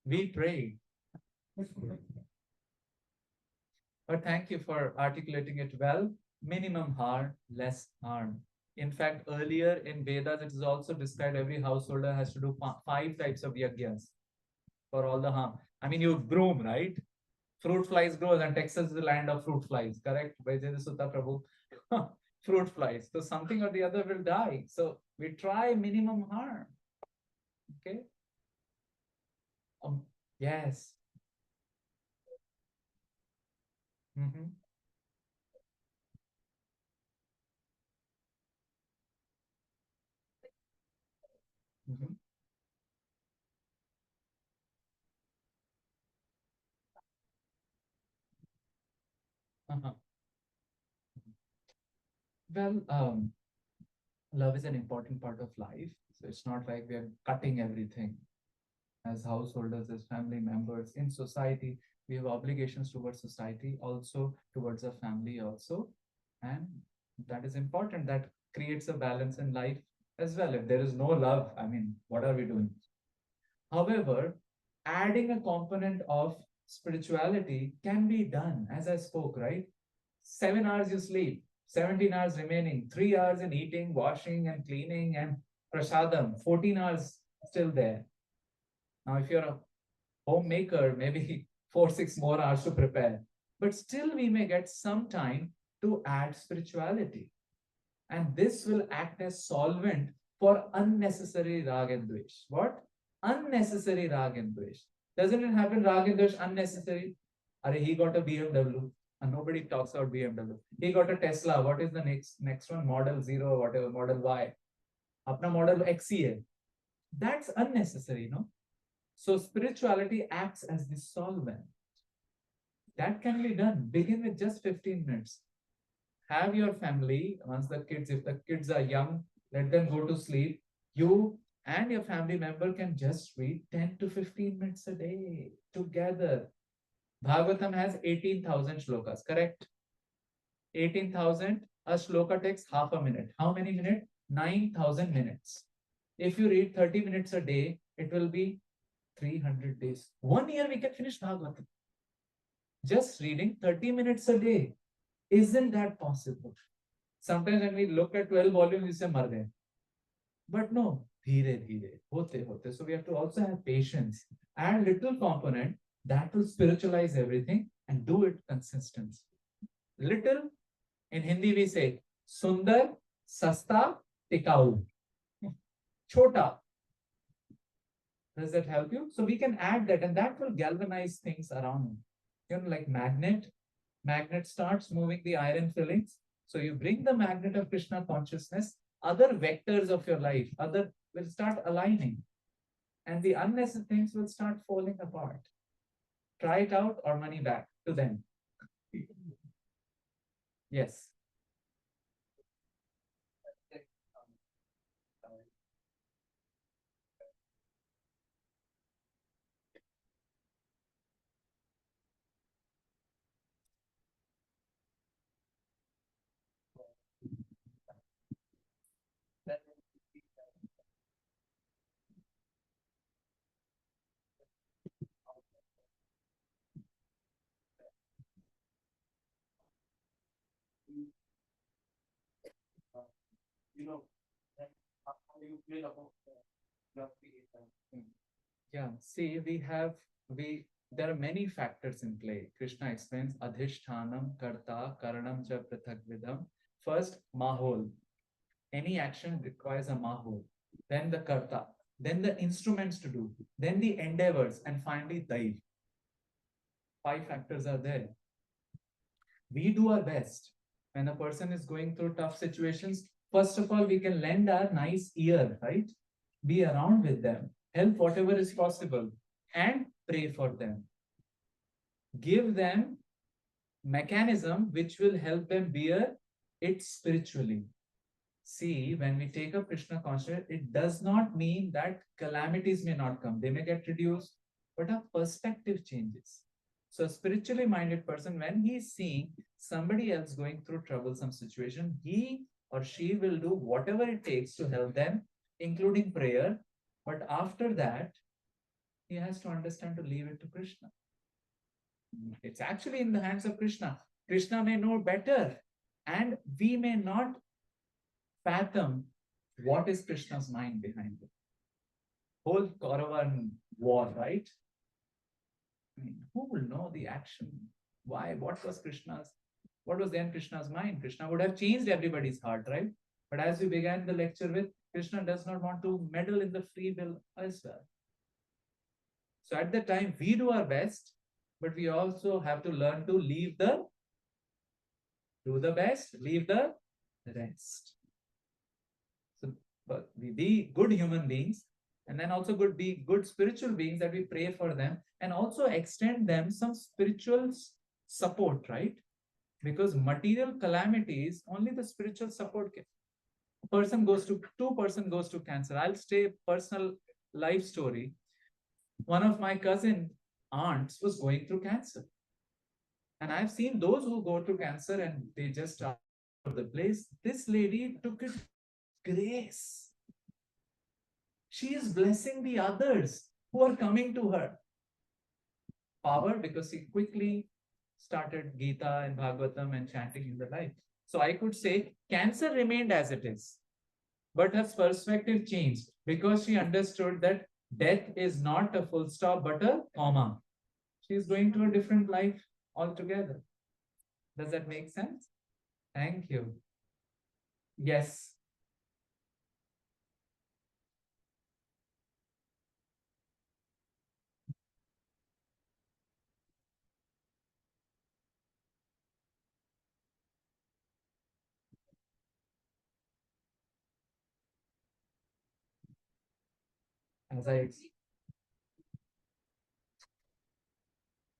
We prayed. But thank you for articulating it well. Minimum harm, less harm. In fact, earlier in Vedas, it is also described every householder has to do 5 types of yajnas for all the harm. I mean, you broom, right? Fruit flies grows, and Texas is the land of fruit flies, correct? Vajay Sutta Prabhu. Fruit flies. So something or the other will die. So we try minimum harm. Okay. Yes. Mm-hmm. Mm-hmm. Uh-huh. Well, love is an important part of life. So it's not like we are cutting everything. As householders, as family members in society, we have obligations towards society, also towards our family also. And that is important. That creates a balance in life as well. If there is no love, I mean, what are we doing? However, adding a component of spirituality can be done, as I spoke, right? 7 hours you sleep, 17 hours remaining, 3 hours in eating, washing, and cleaning, and prasadam, 14 hours still there. Now, if you're a homemaker, maybe 4, 6 more hours to prepare. But still, we may get some time to add spirituality. And this will act as solvent for unnecessary rag and dvesh. What? Unnecessary rag and dvesh. Doesn't it happen, rag and dvesh unnecessary? He got a BMW and nobody talks about BMW. He got a Tesla. What is the next one? Model 0 or whatever, Model Y. Apna model XE. That's unnecessary, no? So spirituality acts as the solvent. That can be done. Begin with just 15 minutes. Have your family, once if the kids are young, let them go to sleep. You and your family member can just read 10 to 15 minutes a day together. Bhagavatam has 18,000 shlokas, correct? 18,000, a shloka takes half a minute. How many minutes? 9,000 minutes. If you read 30 minutes a day, it will be 300 days. 1 year we can finish Bhagavatam. Just reading 30 minutes a day. Isn't that possible? Sometimes when we look at 12 volumes, we say, Mar gaye. But no, dheere, dheere, hote. So we have to also have patience. Add little component that will spiritualize everything and do it consistently. Little, in Hindi we say, Sundar, Sasta, Tikau. Chota. Does that help you? So we can add that, and that will galvanize things around. Like magnet starts moving the iron fillings. So you bring the magnet of Krishna consciousness, other vectors of your life, other will start aligning, and the unnecessary things will start falling apart. Try it out or money back to them. Yes. You know, how you feel about the Yeah, see, there are many factors in play. Krishna explains Adhishtanam, Karta, Karanam cha Prithakvidam. First, Mahol. Any action requires a Mahol. Then the Karta. Then the instruments to do. Then the endeavors. And finally, Daiv. 5 factors are there. We do our best. When a person is going through tough situations, first of all, we can lend our nice ear, right? Be around with them, help whatever is possible, and pray for them. Give them mechanism which will help them bear it spiritually. See, when we take up Krishna consciousness, it does not mean that calamities may not come. They may get reduced, but our perspective changes. So a spiritually minded person, when he is seeing somebody else going through troublesome situation, he or she will do whatever it takes to help them, including prayer. But after that, he has to understand to leave it to Krishna. It's actually in the hands of Krishna. Krishna may know better, and we may not fathom what is Krishna's mind behind it. Whole Kauravan war, right? I mean, who will know the action? Why? What was then Krishna's mind? Krishna would have changed everybody's heart, right? But as we began the lecture with, Krishna does not want to meddle in the free will as well. So at the time, we do our best, but we also have to learn to do the best, leave the rest. So but we be good human beings, and then also be good spiritual beings, that we pray for them and also extend them some spiritual support, right? Because material calamities, only the spiritual support can. Two person goes to cancer. I'll stay personal life story. One of my cousin aunts was going through cancer. And I've seen those who go through cancer and they just are out of the place. This lady took it grace. She is blessing the others who are coming to her. Power, because she quickly started Gita and Bhagavatam and chanting in the life. So I could say cancer remained as it is, but her perspective changed because she understood that death is not a full stop, but a comma. She is going to a different life altogether. Does that make sense? Thank you. Yes.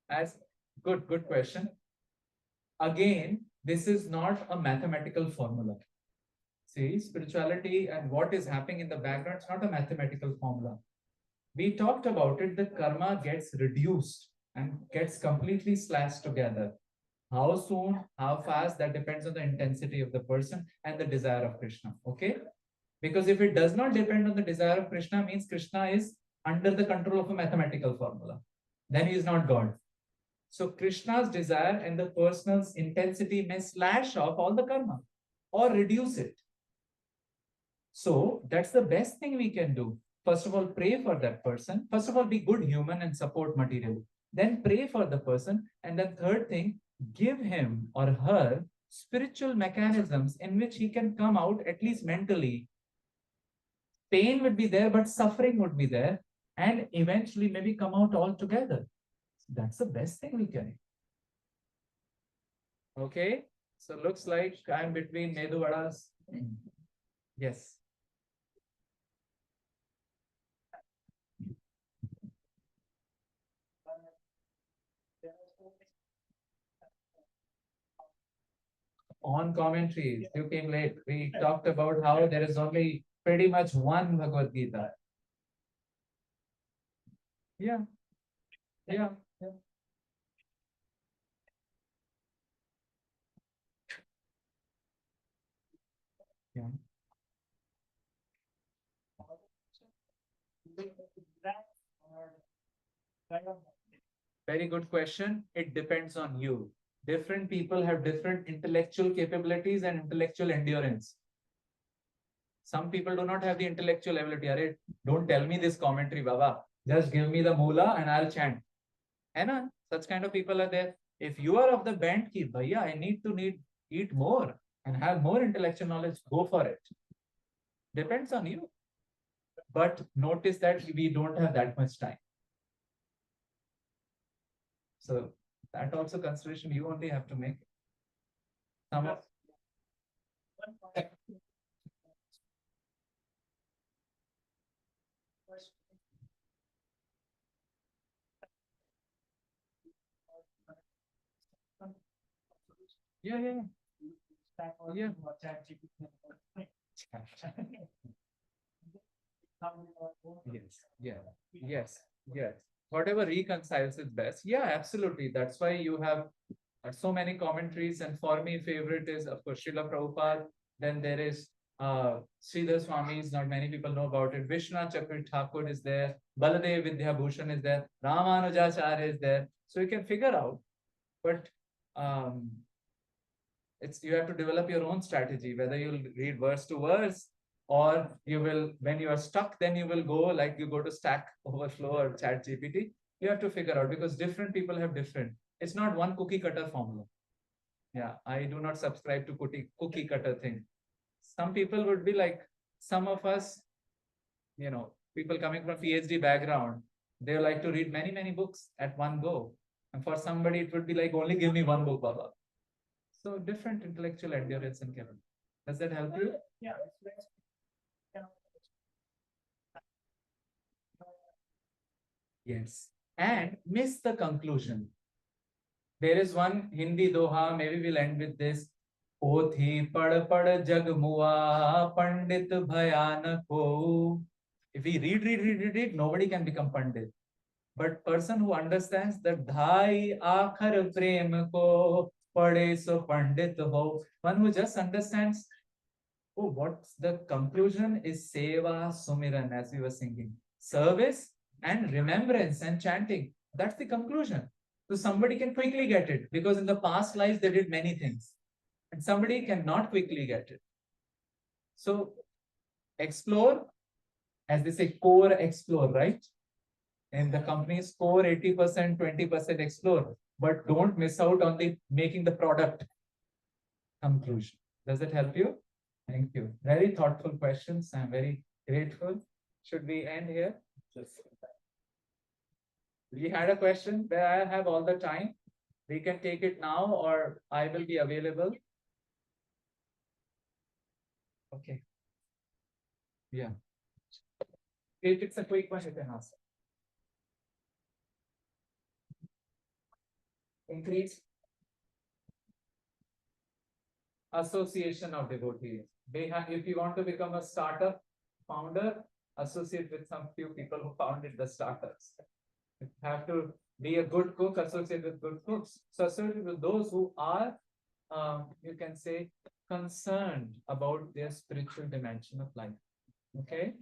As good question. Again, this is not a mathematical formula. See, spirituality and what is happening in the background is not a mathematical formula. We talked about it, the karma gets reduced and gets completely slashed together. How soon, how fast, that depends on the intensity of the person and the desire of Krishna. Okay? Because if it does not depend on the desire of Krishna, means Krishna is under the control of a mathematical formula. Then he is not God. So Krishna's desire and the person's intensity may slash off all the karma or reduce it. So that's the best thing we can do. First of all, pray for that person. First of all, be good human and support material. Then pray for the person. And then third thing, give him or her spiritual mechanisms in which he can come out, at least mentally. Pain would be there, but suffering would be there. And eventually maybe come out altogether. That's the best thing we can. Okay. So looks like I'm between Medu Vadas. Yes. On commentaries, you came late. We talked about how there is only pretty much one Bhagavad Gita. Yeah, yeah, yeah. Yeah. Very good question. It depends on you. Different people have different intellectual capabilities and intellectual endurance. Some people do not have the intellectual ability. Arey, don't tell me this commentary, Baba. Just give me the moolah and I'll chant. And such kind of people are there. If you are of the bent ki, bhaiya, I need to eat more and have more intellectual knowledge, go for it. Depends on you. But notice that we don't have that much time. So that also consideration you only have to make. Some of yeah, yeah. Yeah. Yes, yeah, yes, yes. Whatever reconciles it best. Yeah, absolutely. That's why you have so many commentaries. And for me, favorite is, of course, Srila Prabhupada. Then there is Sridhar Swami's, not many people know about it. Vishwanath Chakravarti Thakur is there. Baladev Vidyabhushan is there. Ramanujacharya is there. So you can figure out. But it's you have to develop your own strategy, whether you'll read verse to verse or you will, when you are stuck, then you will go like you go to Stack Overflow or Chat GPT. You have to figure out because different people have different. It's not one cookie cutter formula. Yeah, I do not subscribe to cookie cutter thing. Some people would be like, some of us, people coming from PhD background, they like to read many books at one go. And for somebody, it would be like, only give me one book, Baba. So different intellectual endurance and capability. Does that help you? Yeah. Yes. And miss the conclusion. There is one Hindi doha, maybe we'll end with this. Pothi pad jag mua pandit bhayan ko. If we read, nobody can become pandit. But person who understands that dhai akhar prem ko pade so pandit ho. One who just understands, oh, what's the conclusion is seva sumiran, as we were singing. Service and remembrance and chanting. That's the conclusion. So somebody can quickly get it because in the past lives they did many things. And somebody cannot quickly get it. So explore, as they say, core explore, right? And the company's core 80%, 20% explore, but don't miss out on the making the product conclusion. Does it help you? Thank you. Very thoughtful questions. I'm very grateful. Should we end here? We had a question where I have all the time. We can take it now or I will be available. Okay. Yeah. If it's a quick one, you can ask. Increase association of devotees. They have, if you want to become a startup founder, associate with some few people who founded the startups. You have to be a good cook, associate with good cooks. So associate with those who are, you can say, concerned about their spiritual dimension of life. Okay.